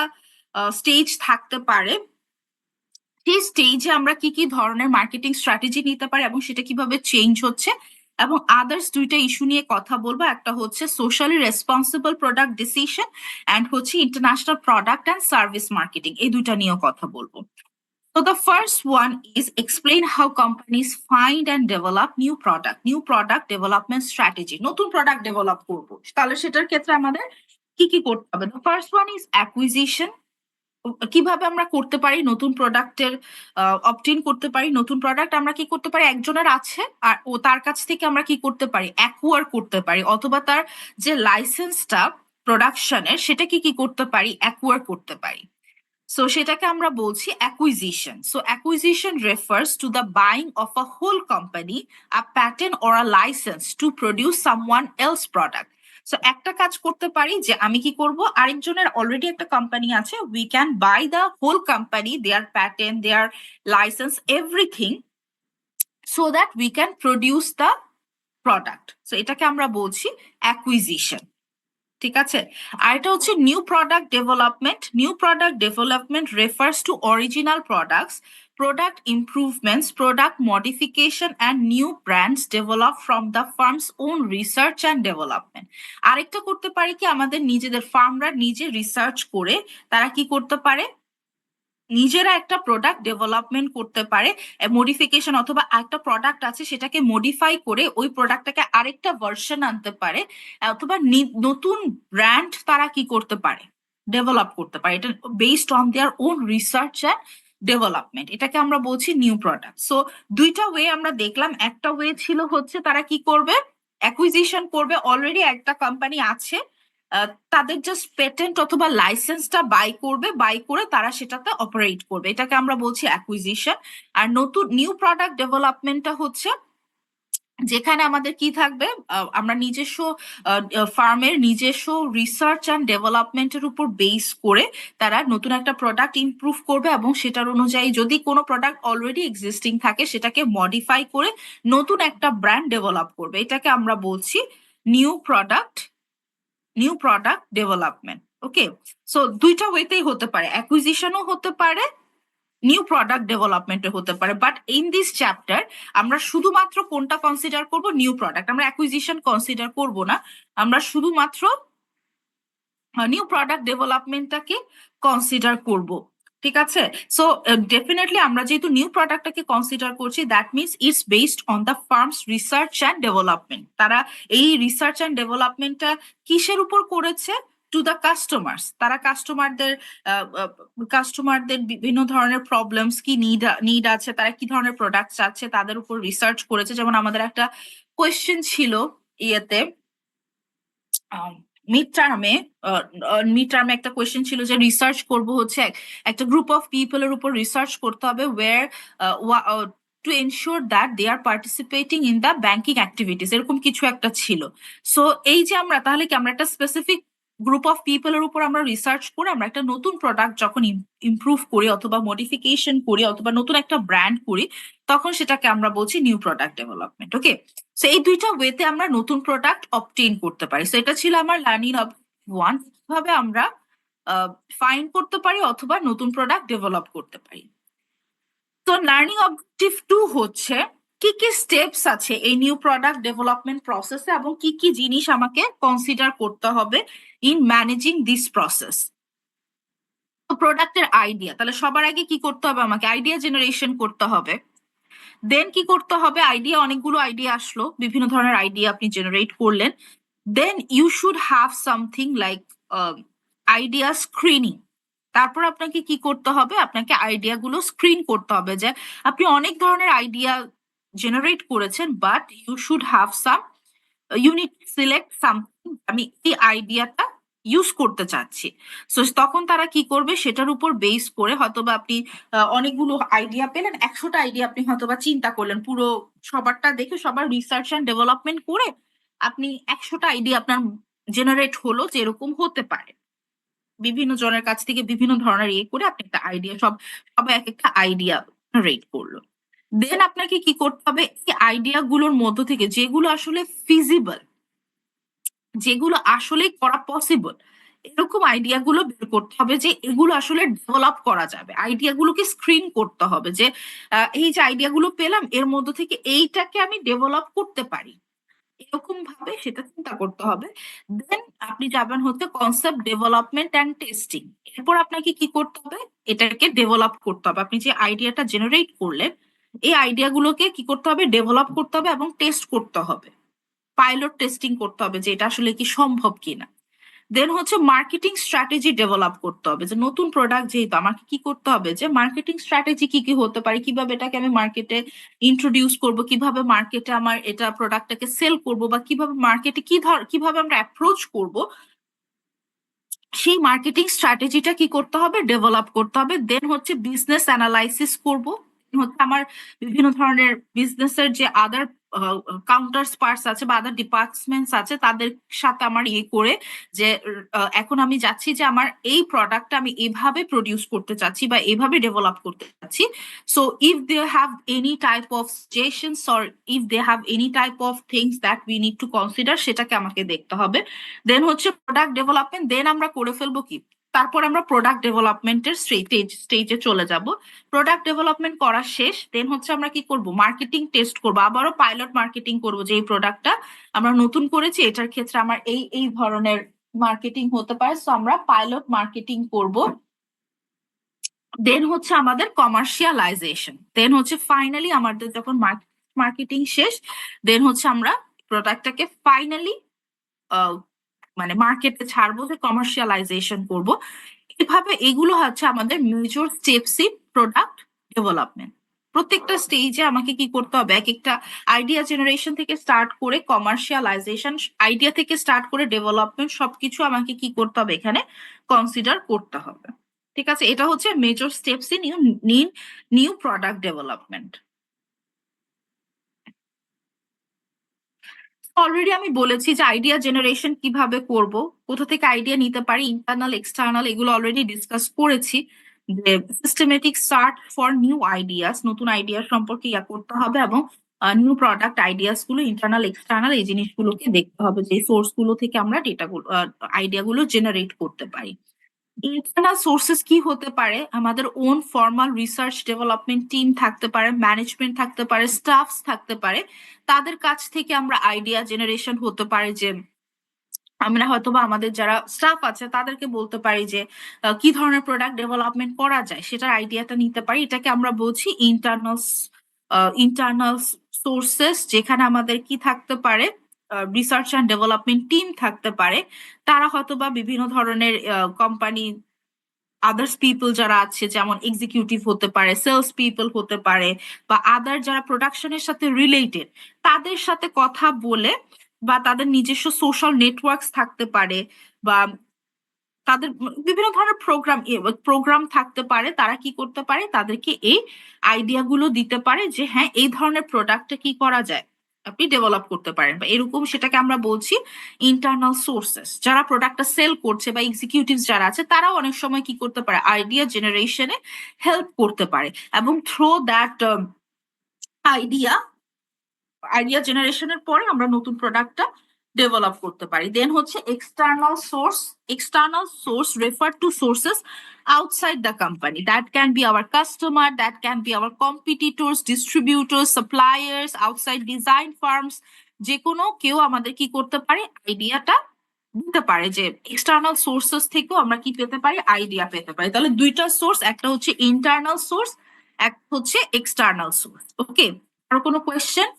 স্টেজ থাকতে পারে, সেই স্টেজে আমরা কি কি ধরনের মার্কেটিং স্ট্র্যাটেজি নিতে পারি এবং সেটা কিভাবে চেঞ্জ হচ্ছে। এবং আদার্স 2টা ইস্যু নিয়ে কথা বলবো, একটা হচ্ছে socially responsible product decision and হচ্ছে international product and service marketing, এই 2টা নিয়েও কথা বলবো। So the first one is explain how companies find and develop new product development strategy. নতুন প্রোডাক্ট ডেভেলপ করব, তাহলে সেটার ক্ষেত্রে আমাদের কি কি করতে হবে। The first one is acquisition. কিভাবে আমরা করতে পারি নতুন প্রোডাক্টের অবটেইন করতে পারি। নতুন প্রোডাক্ট আমরা কি করতে পারি, একজনের আছে আর ও তার কাছ থেকে আমরা কি করতে পারি, অ্যাকুয়ার করতে পারি, অথবা তার যে লাইসেন্সটা প্রোডাকশনের সেটা কি করতে পারি, অ্যাকুয়ার করতে পারি। সো সেটাকে আমরা বলছি acquisition. So acquisition refers to the buying of a whole company, a patent or a license to produce someone else product. So একটা কাজ করতে পারি যে আমি কি করব, আরেকজনের অলরেডি একটা কোম্পানি আছে, we can buy the whole company, their patent, their license, everything, so that we can produce the product. So এটাকে আমরা বলছি অ্যাকুইজিশন। ঠিক আছে। আর এটা হচ্ছে new product development. New product development refers to original products, product improvements, product modification and new brands developed from the firm's own research and development. আরেকটা করতে পারি কি, আমাদের নিজেদের ফার্মরা নিজে রিসার্চ করে তারা কি করতে পারে, নিজেরা একটা প্রোডাক্ট ডেভেলপমেন্ট করতে পারে, মডিফিকেশন, অথবা একটা প্রোডাক্ট আছে সেটাকে মডিফাই করে ওই প্রোডাক্টটাকে আরেকটা ভার্সন আনতে পারে, অথবা নতুন ব্র্যান্ড তারা কি করতে পারে, ডেভেলপ করতে পারে। এটা based on their own research and development, এটাকে আমরা বলছি নিউ প্রোডাক্ট। সো 2টা ওয়ে আমরা দেখলাম। একটা ওয়ে ছিল হচ্ছে তারা কি করবে, অ্যাকুইজিশন করবে, অলরেডি একটা কোম্পানি আছে, তাদের জাস্ট পেটেন্ট অথবা লাইসেন্সটা বাই করবে, বাই করে তারা সেটাতে অপারেট করবে, এটাকে আমরা বলছি অ্যাকুইজিশন। আর নতুন নিউ প্রোডাক্ট ডেভেলপমেন্টটা হচ্ছে যেখানে আমাদের কি থাকবে, আমরা নিজস্ব ফার্মের নিজস্ব রিসার্চ অ্যান্ড ডেভেলপমেন্টের উপর বেস করে তারা নতুন একটা প্রোডাক্ট ইমপ্রুভ করবে এবং সেটার অনুযায়ী যদি কোনো প্রোডাক্ট অলরেডি এক্সিস্টিং থাকে সেটাকে মডিফাই করে নতুন একটা ব্র্যান্ড ডেভেলপ করবে, এটাকে আমরা বলছি নিউ প্রোডাক্ট ডেভেলপমেন্ট। ওকে। সো 2টা ওয়েতেই হতে পারে, অ্যাকুইজিশনও হতে পারে, নিউ প্রোডাক্ট ডেভেলপমেন্টও হতে পারে। বাট ইন দিস চ্যাপ্টার আমরা শুধুমাত্র কোনটা কনসিডার করব, নিউ প্রোডাক্ট। আমরা অ্যাকুইজিশন কনসিডার করব না, আমরা শুধুমাত্র নিউ প্রোডাক্ট ডেভেলপমেন্টটাকে কনসিডার করব। ঠিক আছে। সো ডেফিনেটলি আমরা যেহেতু নিউ প্রোডাক্টটাকে কনসিডার করছি, that means it's based on the firms research and development. তারা এই রিসার্চ অ্যান্ড ডেভেলপমেন্টটা কিসের উপর করেছে, টু দ্য কাস্টমার্স। তারা কাস্টমারদের বিভিন্ন ধরনের প্রবলেমস কি নিড আছে, তারা কি ধরনের প্রোডাক্ট চাচ্ছে, তাদের উপর রিসার্চ করেছে। যেমন আমাদের একটা কোয়েশ্চেন ছিল ইয়েতে, মিড টার্মে একটা কোয়েশ্চেন ছিল যে রিসার্চ করব হচ্ছে একটা গ্রুপ অফ পিপলের উপর রিসার্চ করতে হবে, or to ensure that they are participating in the banking activities, এরকম কিছু একটা ছিল। সো এই যে আমরা তাহলে কি আমরা একটা স্পেসিফিক গ্রুপ অফ পিপলের উপর আমরা রিসার্চ করে আমরা একটা নতুন প্রোডাক্ট যখন ইমপ্রুভ করি অথবা মডিফিকেশন করি অথবা নতুন একটা ব্র্যান্ড করি, তখন সেটাকে আমরা বলছি নিউ প্রোডাক্ট ডেভেলপমেন্ট। ওকে। সো এই 2টা ওয়েতে আমরা নতুন প্রোডাক্ট অবটেইন করতে পারি। সো এটা ছিল আমার লার্নিং অফ 1, কিভাবে আমরা ফাইন্ড করতে পারি অথবা নতুন প্রোডাক্ট ডেভেলপ করতে পারি। তো লার্নিং অবজেক্টিভ 2 হচ্ছে কি কি স্টেপস আছে এই নিউ প্রোডাক্ট ডেভেলপমেন্ট প্রসেসে এবং কি কি জিনিস আমাকে কনসিডার করতে হবে ইন ম্যানেজিং দিস প্রসেস। তো প্রোডাক্টের আইডিয়া, তাহলে সবার আগে কি করতে হবে, আমাকে আইডিয়া জেনারেশন করতে হবে। দেন কি করতে হবে, আইডিয়া, অনেকগুলো আইডিয়া আসলো, বিভিন্ন ধরনের আইডিয়া আপনি জেনারেট করলেন। Then you should have something like idea screening. তারপর আপনাকে কি করতে হবে, আপনাকে আইডিয়া গুলো স্ক্রিন করতে হবে, যে আপনি অনেক ধরনের আইডিয়া জেনারেট করেছেন, but you should have some, you need select something, আমি এই আইডিয়াটা ইউজ করতে চাচ্ছি। সো তখন তারা কি করবে, সেটার উপর বেস করে হয়তোবা আপনি অনেকগুলো আইডিয়া পেলেন, 100টা আইডিয়া আপনি হয়তোবা চিন্তা করলেন, পুরো সবারটা দেখে সবার রিসার্চ অ্যান্ড ডেভেলপমেন্ট করে আপনি 100টা আইডিয়া আপনার জেনারেট হলো যে এরকম হতে পারে, বিভিন্ন জনের কাছ থেকে বিভিন্ন ধরনের ইয়ে করে আপনি একটা আইডিয়া, সবাই এক একটা আইডিয়া জেনারেট করলো। দেন আপনাকে কি করতে হবে, এই আইডিয়া গুলোর মধ্য থেকে যেগুলো আসলে ফিজিবল, যেগুলো আসলে করা পসিবল, এরকম আইডিয়া গুলো বের করতে হবে যে এগুলো আসলে ডেভেলপ করা যাবে। আইডিয়া গুলোকে স্ক্রিন করতে হবে যে এই যে আইডিয়া গুলো পেলাম এর মধ্য থেকে এইটাকে আমি ডেভেলপ করতে পারি, এরকম ভাবে সেটা চিন্তা করতে হবে। দেন আপনি যাবেন হচ্ছে কনসেপ্ট ডেভেলপমেন্ট অ্যান্ড টেস্টিং। এরপর আপনাকে কি করতে হবে, এটাকে ডেভেলপ করতে হবে। আপনি যে আইডিয়াটা জেনারেট করলেন এই আইডিয়া গুলোকে কি করতে হবে, ডেভেলপ করতে হবে এবং টেস্ট করতে হবে, পাইলট টেস্টিং করতে হবে যে এটা আসলে কি সম্ভব কিনা। দেন হচ্ছে মার্কেটিং স্ট্র্যাটেজি ডেভেলপ করতে হবে, যে নতুন প্রোডাক্ট যেহেতু আমাকে কি করতে হবে, যে মার্কেটিং স্ট্র্যাটেজি কি কি হতে পারে, কিভাবে এটাকে আমি মার্কেটে ইন্ট্রোডিউস করব, কিভাবে মার্কেটে আমার এটা প্রোডাক্টটাকে সেল করব, বা কিভাবে মার্কেটে কিভাবে আমরা অ্যাপ্রোচ করব, সেই মার্কেটিং স্ট্র্যাটেজিটা কি করতে হবে, ডেভেলপ করতে হবে। দেন হচ্ছে বিজনেস অ্যানালাইসিস করব, হচ্ছে আমার বিভিন্ন ধরনের বিজনেসের যে আদার কাউন্টার পার্টস আছে বা আদার ডিপার্টমেন্টস আছে তাদের সাথে আমার ইয়ে করে, যে এখন আমি যাচ্ছি যে আমার এই প্রোডাক্টটা আমি এভাবে প্রডিউস করতে চাচ্ছি বা এভাবে ডেভেলপ করতে চাচ্ছি। So if they have any type of suggestions or if they have any type of things that we need to consider, সেটাকে আমাকে দেখতে হবে। দেন হচ্ছে প্রোডাক্ট ডেভেলপমেন্ট, দেন আমরা করে ফেলবো কি, তারপর আমরা প্রোডাক্ট ডেভেলপমেন্টের স্টেজে চলে যাব। প্রোডাক্ট ডেভেলপমেন্ট করা শেষ, দেন হচ্ছে আমরা কি করব, মার্কেটিং টেস্ট করব, আবারও পাইলট মার্কেটিং করব, যে এই প্রোডাক্টটা আমরা নতুন করেছি এটার ক্ষেত্রে আমার এই এই ধরনের মার্কেটিং হতে পারে, সো আমরা পাইলট মার্কেটিং করব। দেন হচ্ছে আমাদের কমার্শিয়ালাইজেশন, দেন হচ্ছে ফাইনালি আমাদের যখন মার্কেটিং শেষ, দেন হচ্ছে আমরা প্রোডাক্টটাকে ফাইনালি মানে মার্কেটে ছাড়বো, যে কমার্শিয়ালাইজেশন করব। এভাবে এগুলো হচ্ছে আমাদের major steps in product development. প্রত্যেকটা স্টেজে আমাকে কি করতে হবে, এক একটা আইডিয়া জেনারেশন থেকে স্টার্ট করে কমার্শিয়ালাইজেশন, আইডিয়া থেকে স্টার্ট করে ডেভেলপমেন্ট, সবকিছু আমাকে কি করতে হবে এখানে কনসিডার করতে হবে। ঠিক আছে, এটা হচ্ছে major steps in new product development. Already আমি বলেছি যে আইডিয়া জেনারেশন কিভাবে করব, কোথা থেকে আইডিয়া নিতে পারি, ইন্টারনাল এক্সটার্নাল, এগুলো অলরেডি ডিসকাস করেছি। যে systematic start for new ideas, নতুন আইডিয়া সম্পর্কে ইয়া করতে হবে, এবং নিউ প্রোডাক্ট আইডিয়াস গুলো ইন্টারনাল এক্সটার্নাল এই জিনিসগুলোকে দেখতে হবে, যে সোর্স গুলো থেকে আমরা ডেটাগুলো আইডিয়া গুলো জেনারেট করতে পারি। ইন্টারনাল সোর্সেস কি হতে পারে, আমাদের own formal research development team থাকতে পারে, ম্যানেজমেন্ট থাকতে পারে, স্টাফস থাকতে পারে, তাদের কাছ থেকে আমরা আইডিয়া জেনারেশন হতে পারে, যে আমরা হয়তোবা আমাদের যারা স্টাফ আছে তাদেরকে বলতে পারি যে কি ধরনের প্রোডাক্ট ডেভেলপমেন্ট করা যায় সেটার আইডিয়াটা নিতে পারি। এটাকে আমরা বলছি ইন্টারনাল সোর্সেস, যেখানে আমাদের কি থাকতে পারে, রিসার্চ অ্যান্ড ডেভেলপমেন্ট টিম থাকতে পারে, তারা হয়তোবা বিভিন্ন ধরনের কোম্পানি আদার্স পিপল যারা আছে, যেমন এক্সিকিউটিভ হতে পারে, সেলস পিপল হতে পারে, বা আদার যারা প্রোডাকশনের সাথে রিলেটেড, তাদের সাথে কথা বলে, বা তাদের নিজস্ব সোশ্যাল নেটওয়ার্কস থাকতে পারে, বা তাদের বিভিন্ন ধরনের প্রোগ্রাম থাকতে পারে, তারা কি করতে পারে, তাদেরকে এই আইডিয়া গুলো দিতে পারে যে হ্যাঁ এই ধরনের প্রোডাক্টটা কি করা যায়, আপনি ডেভেলপ করতে পারেন বা এরকম, সেটাকে আমরা বলছি ইন্টারনাল সোর্সেস। যারা প্রোডাক্টটা সেল করছে বা এক্সিকিউটিভ যারা আছে তারাও অনেক সময় কি করতে পারে, আইডিয়া জেনারেশনে হেল্প করতে পারে, এবং থ্রো দ্যাট আইডিয়া জেনারেশনের পরে আমরা নতুন প্রোডাক্টটা ডেভেলপ করতে পারি। দেন হচ্ছে external source refer to sources outside the company, that can be our customer, that can be our competitors, distributors, suppliers, outside design firms, যে কোনো কেউ আমাদের কি করতে পারে, আইডিয়াটা দিতে পারে, যে এক্সটার্নাল সোর্সেস থেকেও আমরা কি পেতে পারি, আইডিয়া পেতে পারি। তাহলে দুইটা সোর্স, একটা হচ্ছে ইন্টারনাল সোর্স, একটা হচ্ছে এক্সটার্নাল সোর্স। ওকে, আর কোনো কোয়েশ্চেন?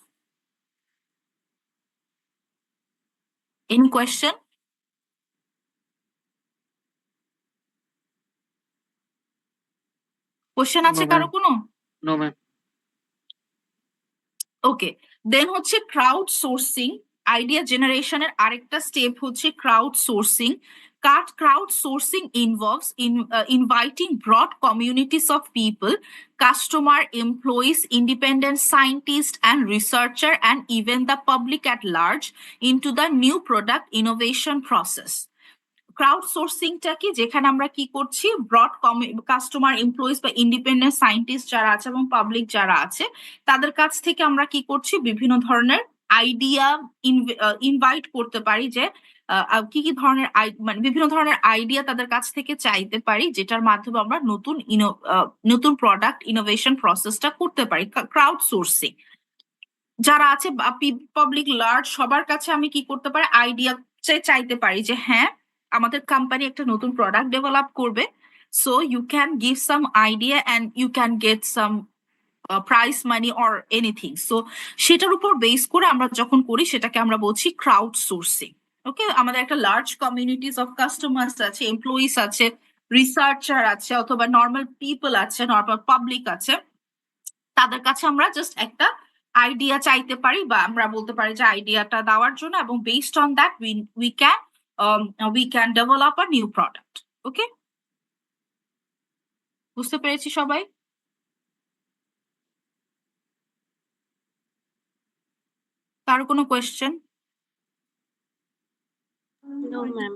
Any question? কোশ্চেন আছে No, কারো ma'am. কোনো? No, ma'am. ওকে, দেন হচ্ছে ক্রাউড সোর্সিং। আইডিয়া জেনারেশনের আরেকটা স্টেপ হচ্ছে crowd sourcing. Crowd sourcing involves inviting broad communities of people, customer, employees, independent scientists and researcher, and even the public at large into the new product innovation process. Crowd সোর্সিংটা কি, যেখানে আমরা কি করছি, broad customer, employees বা independent scientist যারা আছে এবং পাবলিক যারা আছে তাদের কাছ থেকে আমরা কি করছি, বিভিন্ন ধরনের আইডিয়া ইনভাইট করতে পারি, যে কি কি ধরনের মানে বিভিন্ন ধরনের আইডিয়া তাদের কাছ থেকে চাইতে পারি, যেটার মাধ্যমে আমরা নতুন প্রোডাক্ট ইনোভেশন প্রসেসটা করতে পারি। ক্রাউড সোর্সিং যারা আছে পাবলিক লার্জ সবার কাছে আমি কি করতে পারি, আইডিয়া চাইতে পারি যে হ্যাঁ আমাদের কোম্পানি একটা নতুন প্রোডাক্ট ডেভেলপ করবে, so you can give some idea and you can get some price money or anything. So সেটার উপর বেস করে আমরা যখন করি সেটাকে আমরা বলছি ক্রাউড সোর্সিং। ওকে, আমাদের একটা লার্জ কমিউনিটিস অফ কাস্টমার্স আছে, এমপ্লয়িজ আছে, রিসার্চার আছে, অথবা নর্মাল পিপল আছে, নর্মাল পাবলিক আছে, তাদের কাছে আমরা জাস্ট একটা আইডিয়া চাইতে পারি, বা আমরা বলতে পারি যে আইডিয়াটা দেওয়ার জন্য, এবং based on that we can develop a new product. Okay, বুঝতে পেরেছি সবাই? কারো কোনো question? No, ma'am.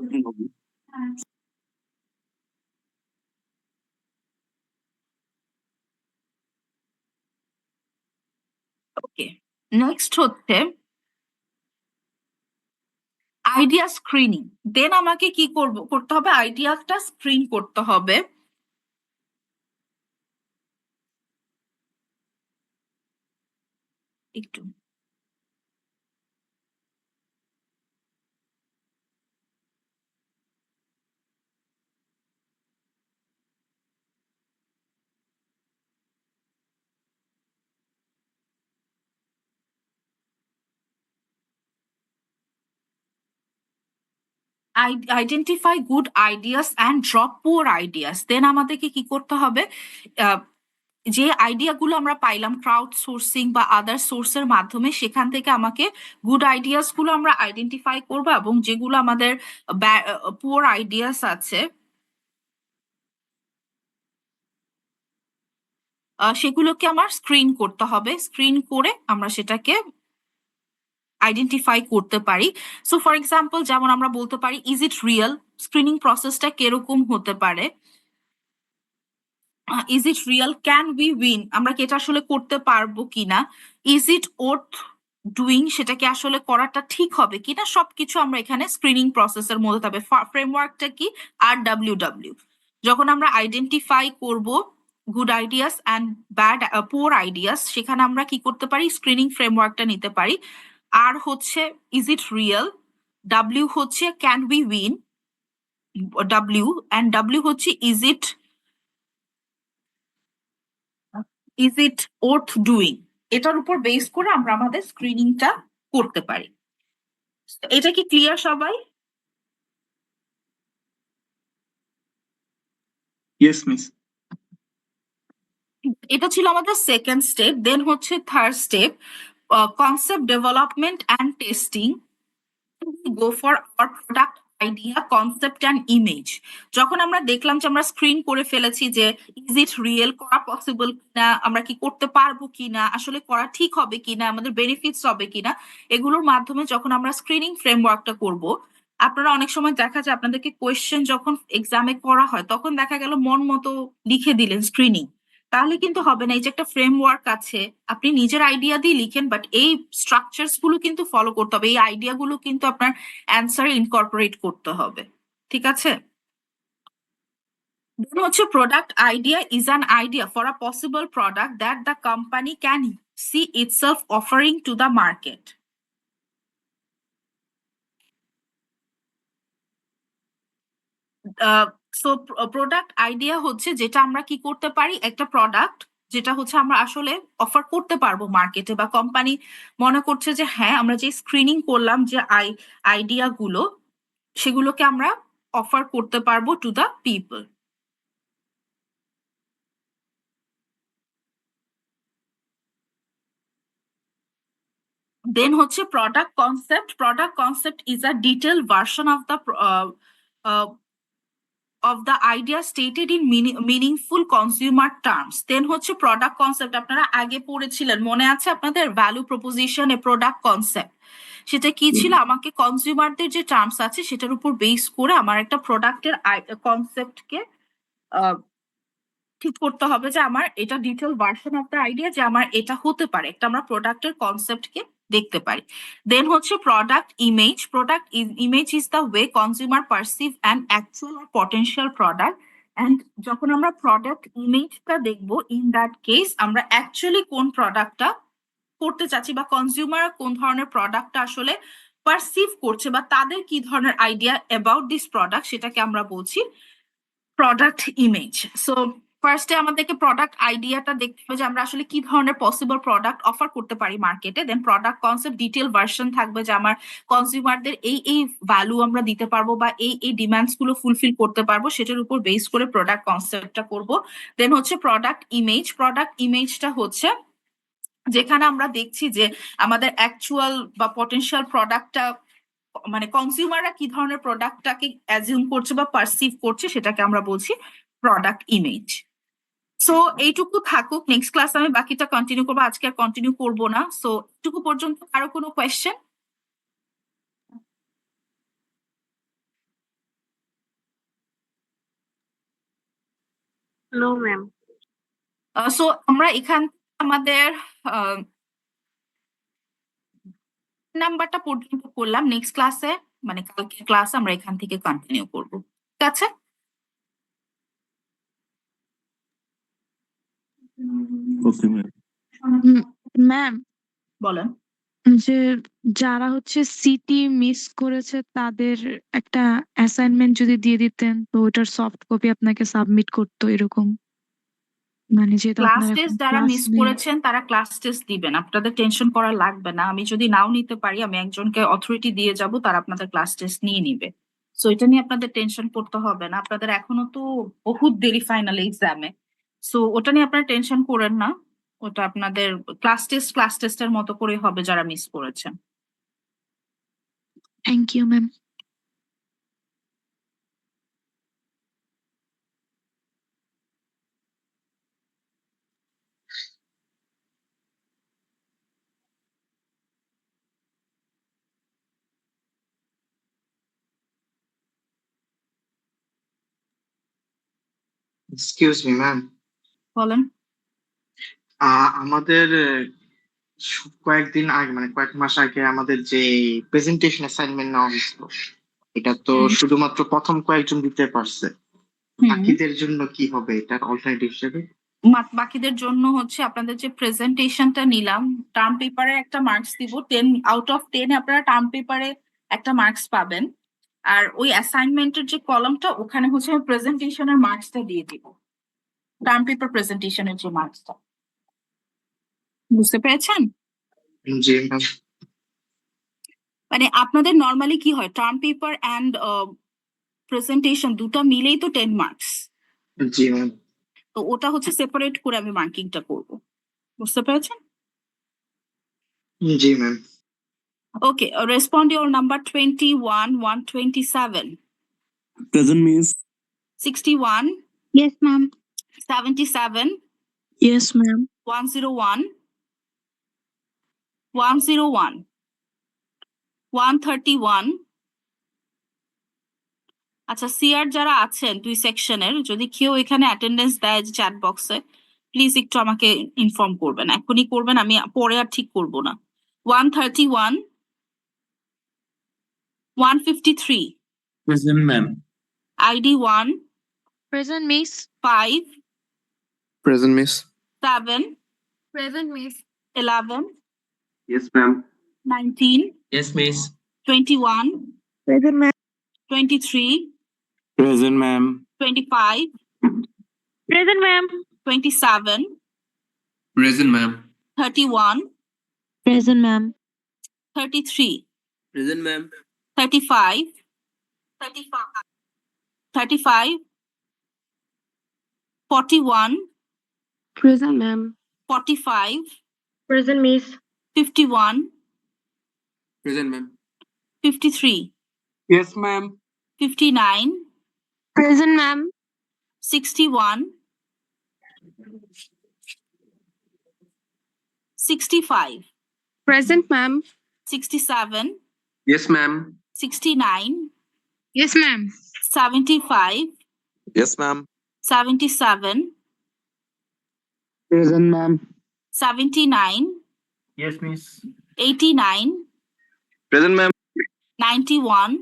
Okay, next হচ্ছে আইডিয়া স্ক্রিনিং। দেন আমাকে কি করতে হবে, আইডিয়াটা স্ক্রিন করতে হবে। একটু identify good ideas and drop poor ideas. Then আমাদেরকে কি করতে হবে, যে আইডিয়াগুলো আমরা পাইলাম ক্রাউড সোর্সিং বা আদার সোর্সের মাধ্যমে, সেখান থেকে আমাকে গুড আইডিয়াস গুলো আমরা আইডেন্টিফাই করবো, এবং যেগুলো আমাদের পুয়ার আইডিয়াস আছে সেগুলোকে আমার স্ক্রিন করতে হবে। স্ক্রিন করে আমরা সেটাকে আইডেন্টিফাই করতে পারি। সো ফর এক্সাম্পল, যেমন আমরা বলতে পারি ইজ ইট রিয়েল, স্ক্রিনিং প্রসেসটা কিরকম হতে পারে। Is it real, can we win, আমরা কি এটা আসলে করতে পারবো কিনা। ইজ ইট ওর্থ ডুইং, সেটা কি আসলে করাটা ঠিক হবে কিনা, সবকিছু আমরা এখানে স্ক্রিনিং প্রসেসের মধ্যে থাকবে। ফ্রেমওয়ার্কটা কি, RWW। যখন আমরা আইডেন্টিফাই করব good ideas and bad poor ideas, সেখানে আমরা কি করতে পারি, স্ক্রিনিং ফ্রেমওয়ার্কটা নিতে পারি। আর হচ্ছে ইজ ইট রিয়েল, ডাব্লিউ হচ্ছে can we win, W, and W হচ্ছে ইজ ইট ওর্থ ডুইং। এটার উপর বেস করে আমরা আমাদের স্ক্রিনিংটা করতে পারি। এটা কি ক্লিয়ার সবাই? Yes miss. এটা ছিল আমাদের সেকেন্ড স্টেপ। দেন হচ্ছে third step, concept development and testing. Go for our product idea, concept and image. যখন আমরা দেখলাম যে আমরা স্ক্রিন করে ফেলেছি যে ইজ ইট রিয়েল, করা পসিবল কিনা, আমরা কি করতে পারবো কিনা, আসলে করা ঠিক হবে কিনা, আমাদের বেনিফিটস হবে কিনা, এগুলোর মাধ্যমে যখন আমরা স্ক্রিনিং ফ্রেমওয়ার্কটা করব, আপনারা অনেক সময় দেখা যায় আপনাদেরকে কোয়েশ্চেন যখন এক্সামে করা হয় তখন দেখা গেল মন মতো লিখে দিলেন স্ক্রিনিং, তাহলে কিন্তু হবে না। এই যে একটা ফ্রেমওয়ার্ক আছে, আপনি নিজের আইডিয়া দিয়ে লিখেন, বাট এই স্ট্রাকচারস গুলো কিন্তু ফলো করতে হবে, এই আইডিয়া গুলো কিন্তু আপনার অ্যান্সারে ইনকর্পোরেট করতে হবে। ঠিক আছে? হচ্ছে product idea is an idea for a possible product that the company can see itself offering to the market. So product idea হচ্ছে যেটা আমরা কি করতে পারি, একটা প্রোডাক্ট যেটা হচ্ছে আমরা আসলে অফার করতে পারবো মার্কেটে, বা কোম্পানি মনে করছে যে হ্যাঁ আমরা যে স্ক্রিনিং করলাম যে আইডিয়া গুলো, সেগুলোকে আমরা অফার করতে পারবো টু দ্য পিপল। দেন হচ্ছে product concept. Product concept is a detail version of the idea stated in meaningful consumer terms. Then হচ্ছে প্রোডাক্ট কনসেপ্ট, আপনারা আগে পড়েছিলেন মনে আছে আপনাদের ভ্যালু প্রপোজিশন এ প্রোডাক্ট কনসেপ্ট, সেটা কি ছিল? আমাকে কনজিউমারদের যে টার্মস আছে সেটার উপর বেস করে আমার একটা প্রোডাক্টের কনসেপ্টকে ঠিক করতে হবে যে আমার এটা detail version of the idea, যে আমার এটা হতে পারে, একটা আমরা প্রোডাক্টের কনসেপ্টকে দেখতে পারি। দেন হচ্ছে product image. Product image is the way consumer perceive and actual or potential product. And যখন আমরা প্রোডাক্ট ইমেজটা দেখবো, ইন দ্যাট কেস আমরা অ্যাকচুয়ালি কোন প্রোডাক্টটা করতে চাচ্ছি, বা কনজিউমার কোন ধরনের প্রোডাক্টটা আসলে পারসিভ করছে, বা তাদের কি ধরনের আইডিয়া অ্যাবাউট দিস প্রোডাক্ট, সেটাকে আমরা বলছি প্রোডাক্ট ইমেজ। সো ফার্স্টে আমাদেরকে প্রোডাক্ট আইডিয়াটা দেখতে হবে যে আমরা আসলে কি ধরনের পসিবল প্রোডাক্ট অফার করতে পারি মার্কেটে। দেন প্রোডাক্ট কনসেপ্ট ডিটেল ভার্সন থাকবে যে আমার কনজিউমারদের এই ভ্যালু আমরা দিতে পারবো, বা এই ডিমান্ডস গুলো ফুলফিল করতে পারবো, সেটার উপর বেস করে প্রোডাক্ট কনসেপ্টটা করব। দেন হচ্ছে প্রোডাক্ট ইমেজ। প্রোডাক্ট ইমেজটা হচ্ছে যেখানে আমরা দেখছি যে আমাদের অ্যাকচুয়াল বা পটেনশিয়াল প্রোডাক্টটা, মানে কনজিউমাররা কি ধরনের প্রোডাক্টটাকে অ্যাজিউম করছে বা পারসিভ করছে, সেটাকে আমরা বলছি প্রোডাক্ট ইমেজ। সো এইটুকু থাকুক, নেক্সট ক্লাস আমি বাকিটা কন্টিনিউ করবো, আজকে আর কন্টিনিউ করবো না। সো এটুকু পর্যন্ত কারো কোনো কোয়েশ্চেন? No ma'am. সো আমরা এখান আমাদের নাম্বারটা পর্যন্ত করলাম। নেক্সট ক্লাসে মানে কালকে ক্লাসে আমরা এখান থেকে কন্টিনিউ করবো, ঠিক আছে? Okay ma'am. ম্যাম, বলেন। যে যারা হচ্ছে সিটি মিস করেছে তাদের একটা অ্যাসাইনমেন্ট যদি দিয়ে দিতেন, তো ওটার সফট কপি আপনাকে সাবমিট করতো, এরকম। মানে যেহেতু ক্লাস আপনার এখন টেস্ট যারা ক্লাস মিস নেই। করেছেন তারা ক্লাস টেস্ট দিবেন, আপনাদের টেনশন করা লাগবে না। আমি যদি নাও নিতে পারি, আমি একজনকে অথরিটি দিয়ে যাব, তারা আপনাদের ক্লাস টেস্ট নিয়ে নিবে। সো এটা নিয়ে আপনাদের টেনশন করতে হবে না। আপনাদের এখনো তো বহুত দেরি ফাইনাল এক্সামে, সো ওটা নিয়ে আপনারা টেনশন করেন না। ওটা আপনাদের ক্লাস টেস্টের মতো করে হবে যারা মিস করেছেন। Thank you ma'am. Excuse me ma'am, বলেন। আমাদের কয়েকদিন আগে মানে কয়েক মাস আগে আমাদের যে প্রেজেন্টেশন অ্যাসাইনমেন্ট নেওয়া হয়েছিল, এটা তো হুম। শুধুমাত্র প্রথম কয়েকজন দিতে পারছে। বাকিদের জন্য কি হবে এটার অল্টারনেটিভ হিসেবে? বাকিদের জন্য হচ্ছে আপনাদের যে প্রেজেন্টেশনটা নিলাম, টার্ম পেপারে একটা মার্কস দিব, 10 আউট অফ 10 আপনারা টার্ম পেপারে একটা মার্কস পাবেন। আর ওই অ্যাসাইনমেন্টের যে কলামটা, ওখানে হচ্ছে আমি প্রেজেন্টেশনের মার্কসটা দিয়ে দিব, টার্ম পেপার প্রেজেন্টেশনের যে মার্কসটা। বুঝতে পেরেছেন? জি ম্যাম। মানে আপনাদের নর্মালি কি হয়, টার্ম পেপার অ্যান্ড প্রেজেন্টেশন দুটো মিলেই তো 10 মার্কস। জি ম্যাম। তো ওটা হচ্ছে সেপারেট করে আমি মার্কিংটা করব। বুঝতে পেরেছেন? জি ma'am. Okay, respond your number 21, 127, Present miss. 61, Yes, ma'am. 77, Yes, ma'am. 101, 101, 131. আচ্ছা, সিআর যারা আছেন দুই সেকশনের, যদি কেউ এখানে অ্যাটেন্ডেন্স দেয় চ্যাট বক্সে, প্লিজ একটু আমাকে ইনফর্ম করবেন, এখনই করবেন, আমি পরে আর ঠিক করব না। 131, 153, Present ma'am. ID 1, Present, miss. 5, Present miss. 7, Present, miss. 11, Yes ma'am. 19, Yes, miss. 21, Present, ma'am. 23, Present ma'am. 25, present ma'am. 27, Present, ma'am. 31, Present, ma'am. 33, Present, ma'am. 35, 35, 41, Present, ma'am. 45, Present, miss. 51, Present, ma'am. 53, Yes, ma'am. 59, Present, ma'am. 61, 65, Present, ma'am. 67, Yes, ma'am. 69, Yes, ma'am. 75, Yes, ma'am. 77, Present, ma'am. 79, Yes, miss. 89, Present, ma'am. 91,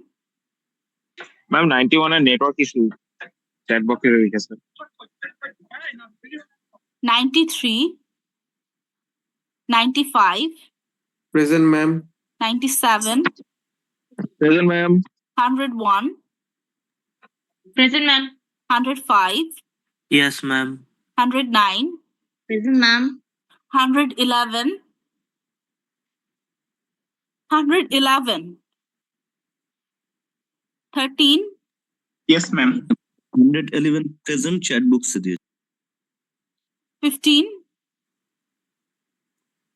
Ma'am, 91 এর network issue chat বক্সে রয়ে গেছে 93, 95, Present, ma'am. 97, present ma'am 101, Present, ma'am. 105, yes ma'am 109, Present, ma'am. 111, 111, 13, yes ma'am 111 present chat বক্সে দিয়ে 15,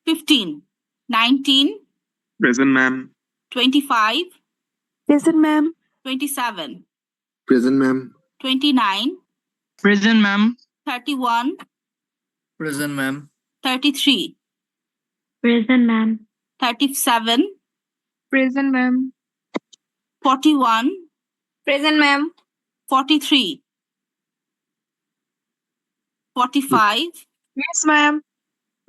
15, 19, present ma'am 25, Present, ma'am. 27, Present, ma'am. 29, present ma'am 31, present ma'am 33, Present, ma'am. 37, Present, ma'am. 41, Present, ma'am. 43, 45, Yes, ma'am.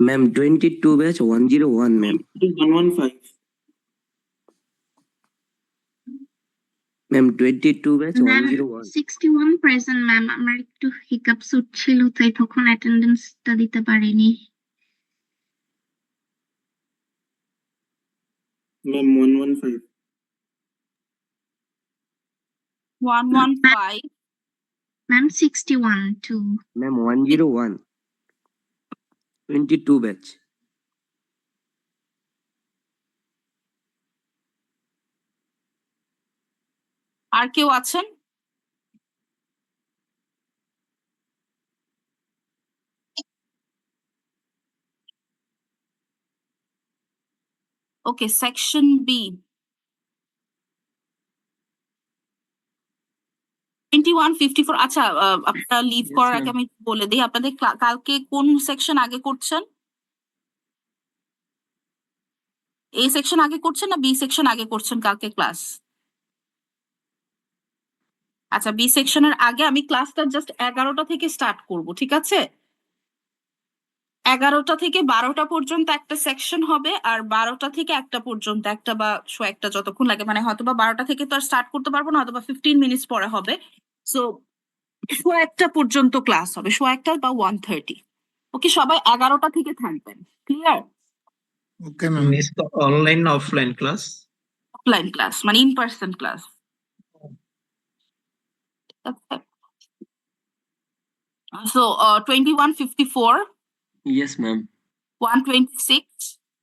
Ma'am, 22 batch 101, ma'am. 115 Ma'am, 22 batch Ma'am, 101. 61 present, ma'am. আমার একটু হিকাপস হচ্ছিল তাই তখন অ্যাটেন্ডেন্সটা দিতে পারিনি। Ma'am 115 115, Ma'am, 61 too. Ma'am, 101. 22 batch. আর কেউ আছেন? ওকে, section B 2154। আচ্ছা, আপনারা লিভ Yes, করার আগে ma'am. আমি বলে দিই আপনাদের কালকে কোন সেকশন আগে করছেন? এ সেকশন আগে করছেন না বি সেকশন আগে করছেন কালকে ক্লাস? আচ্ছা, বি সেকশনের আগে আমি ক্লাসটা জাস্ট 11টা থেকে স্টার্ট করব, ঠিক আছে? 11টা থেকে 12টা পর্যন্ত একটা সেকশন হবে, আর 12টা থেকে 1টা পর্যন্ত একটা বা একটা যতক্ষণ লাগে, মানে হয়তো বা 12টা থেকে তো আর স্টার্ট করতে পারবো না, হয়তো বা 15 মিনিটস পরে হবে। সো একটা পর্যন্ত ক্লাস হবে, একটা বা 1:30। ওকে, সবাই 11টা থেকে থাকবেন, ক্লিয়ার? ওকে ম্যাম ইজ তো অনলাইন না অফলাইন ক্লাস অফলাইন ক্লাস মানে in person class. So 2154, Yes, ma'am. 126,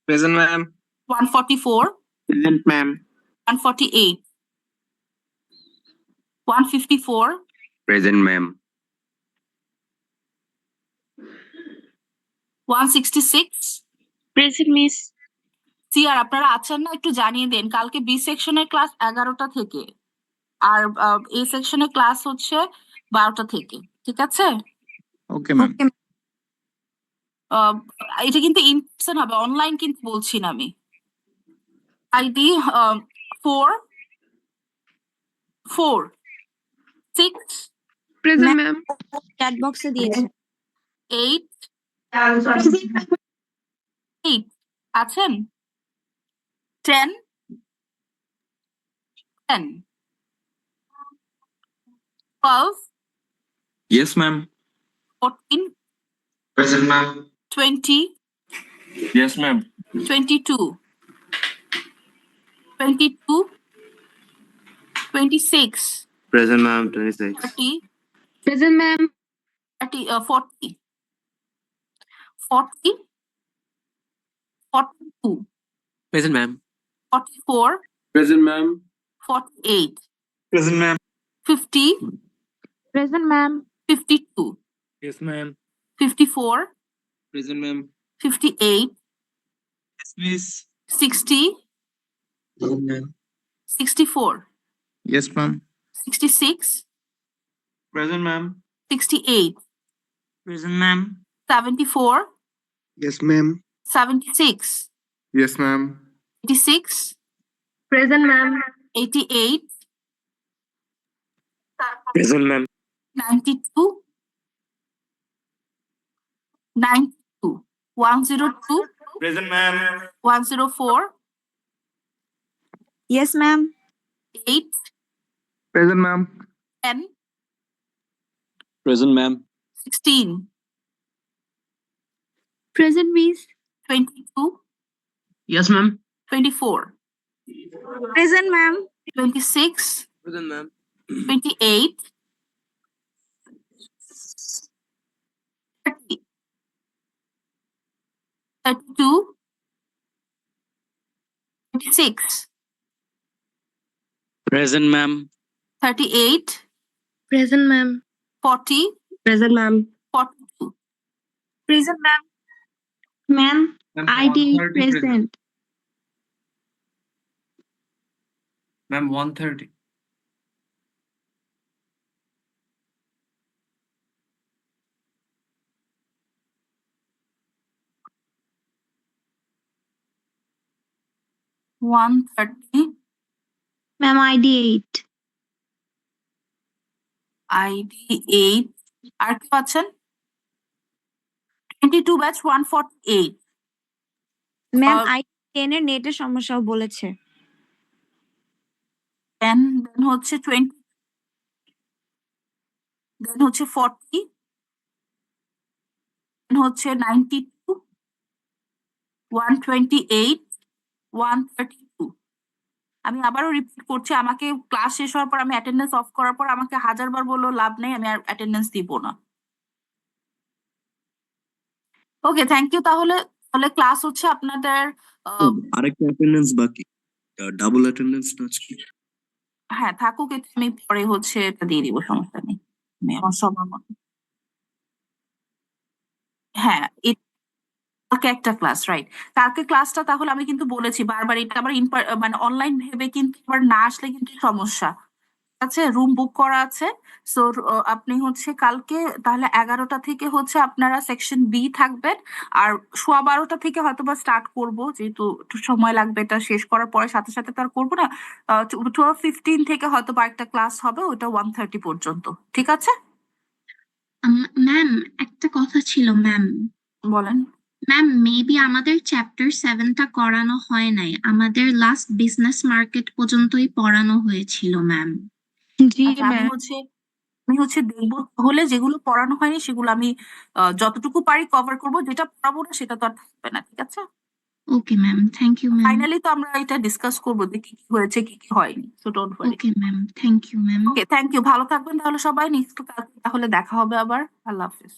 present ma'am 144, present ma'am 148, 154, Present, ma'am. 166। Present, miss. CR আপনারা আছেন না? একটু জানিয়ে দেন। কালকে বি সেকশনের ক্লাস 11টা থেকে, আর এ সেকশনের ক্লাস হচ্ছে 12টা থেকে, ঠিক আছে? ওকে ম্যাম আহ, এটা কিন্তু ইন পার্সন হবে, অনলাইন কিন্তু বলছি না আমি। ID 4, 4, 6, Present, ma'am. চ্যাট বক্সে দিয়েছে 8, 8 আছেন? 10, 10, 12, yes ma'am 14, present ma'am 20, yes ma'am 22, 22, 26, Present, ma'am. 26. 30, Present, ma'am. 40, 40, 40, 42, Present, ma'am. 44, Present, ma'am. 48, Present, ma'am. 50, Present, ma'am. 52, Yes, ma'am. 54, Present, ma'am. 58, Yes, miss. 60, Present, ma'am. 64, Yes, ma'am. 66, Present, ma'am. 68, Present, ma'am. 74, Yes, ma'am. 76, Yes, ma'am. 86, Present, ma'am. 88, Present, ma'am. 92, 92, 102, Present, ma'am. 104, Yes, ma'am. 8, Present, ma'am. 10, Present, ma'am. 16, Present, miss. 22, Yes, ma'am. 24, Present, ma'am. 26, Present, ma'am. 28, 30, 32, 36, Present, ma'am. 38, Present, ma'am. 40, Present, ma'am. 42. Present, ma'am. Ma'am, Ma'am, ID 130 present. Ma'am, 130. One 30, Ma'am, ID 8. ID 8, আর কেউ আছেন? 22 batch 148, ma'am Uh, I 10 এর নেটের সমস্যাও বলেছে। 10, then হচ্ছে 20, then হচ্ছে 40, then হচ্ছে 92, 128, 132. আমি আবারও রিপিট করছি, আমাকে ক্লাস শেষ হওয়ার পর আমি অ্যাটেন্ডেন্স অফ করার পর আমাকে 1000 বার বললেও লাভ নেই, আমি আর অ্যাটেন্ডেন্স দিব না। ওকে, থ্যাংক ইউ। তাহলে তাহলে ক্লাস হচ্ছে আপনাদের আরেকটা অ্যাটেন্ডেন্স বাকি, ডাবল অ্যাটেন্ডেন্স না আজকে। হ্যাঁ থাকুক, এটা আমি পরে হচ্ছে এটা দিয়ে দিব, সমস্যা নেই। আমি আমার সবার মতো হ্যাঁ কালকে একটা ক্লাস, রাইট। কালকে ক্লাসটা তাহলে আমি কিন্তু বলেছি বারবার, এটা আবার মানে অনলাইন ভেবে কিন্তু আবার না আসলে কিন্তু সমস্যা আছে। রুম বুক করা আছে, সো আপনি হচ্ছে কালকে তাহলে 11টা থেকে হচ্ছে আপনারা সেকশন বি থাকবেন, আর 12:15 থেকে হয়তো বা স্টার্ট করবো, যেহেতু একটু সময় লাগবে এটা শেষ করার পরে, সাথে সাথে তো আর করবো না। 12:15 থেকে হয়তো বা একটা ক্লাস হবে, ওটা 1:30 পর্যন্ত, ঠিক আছে? ম্যাম, একটা কথা ছিল ম্যাম। বলেন। ম্যাম, মেবি আমাদের চ্যাপ্টার 7টা করানো হয় নাই, আমাদের লাস্ট বিজনেস মার্কেট পর্যন্তই পড়ানো হয়েছিল ম্যাম। জি আচ্ছা, আমি ম্যাম। হচ্ছে দেখবো তাহলে যেগুলো পড়ানো হয়নি সেগুলো আমি যতটুকু পারি কভার করব, যেটা পড়াবো না সেটা তো আর থাকবে না, ঠিক আছে? Okay ma'am, thank you ma'am. Finally তো আমরা এটা ডিসকাস করবো যে কি কি হয়েছে কি কি হয়নি, so don't worry. Okay ma'am, thank you ma'am. Okay, thank you. ভালো থাকবেন তাহলে সবাই, নেক্সট তাহলে দেখা হবে আবার। আল্লাহ হাফেজ।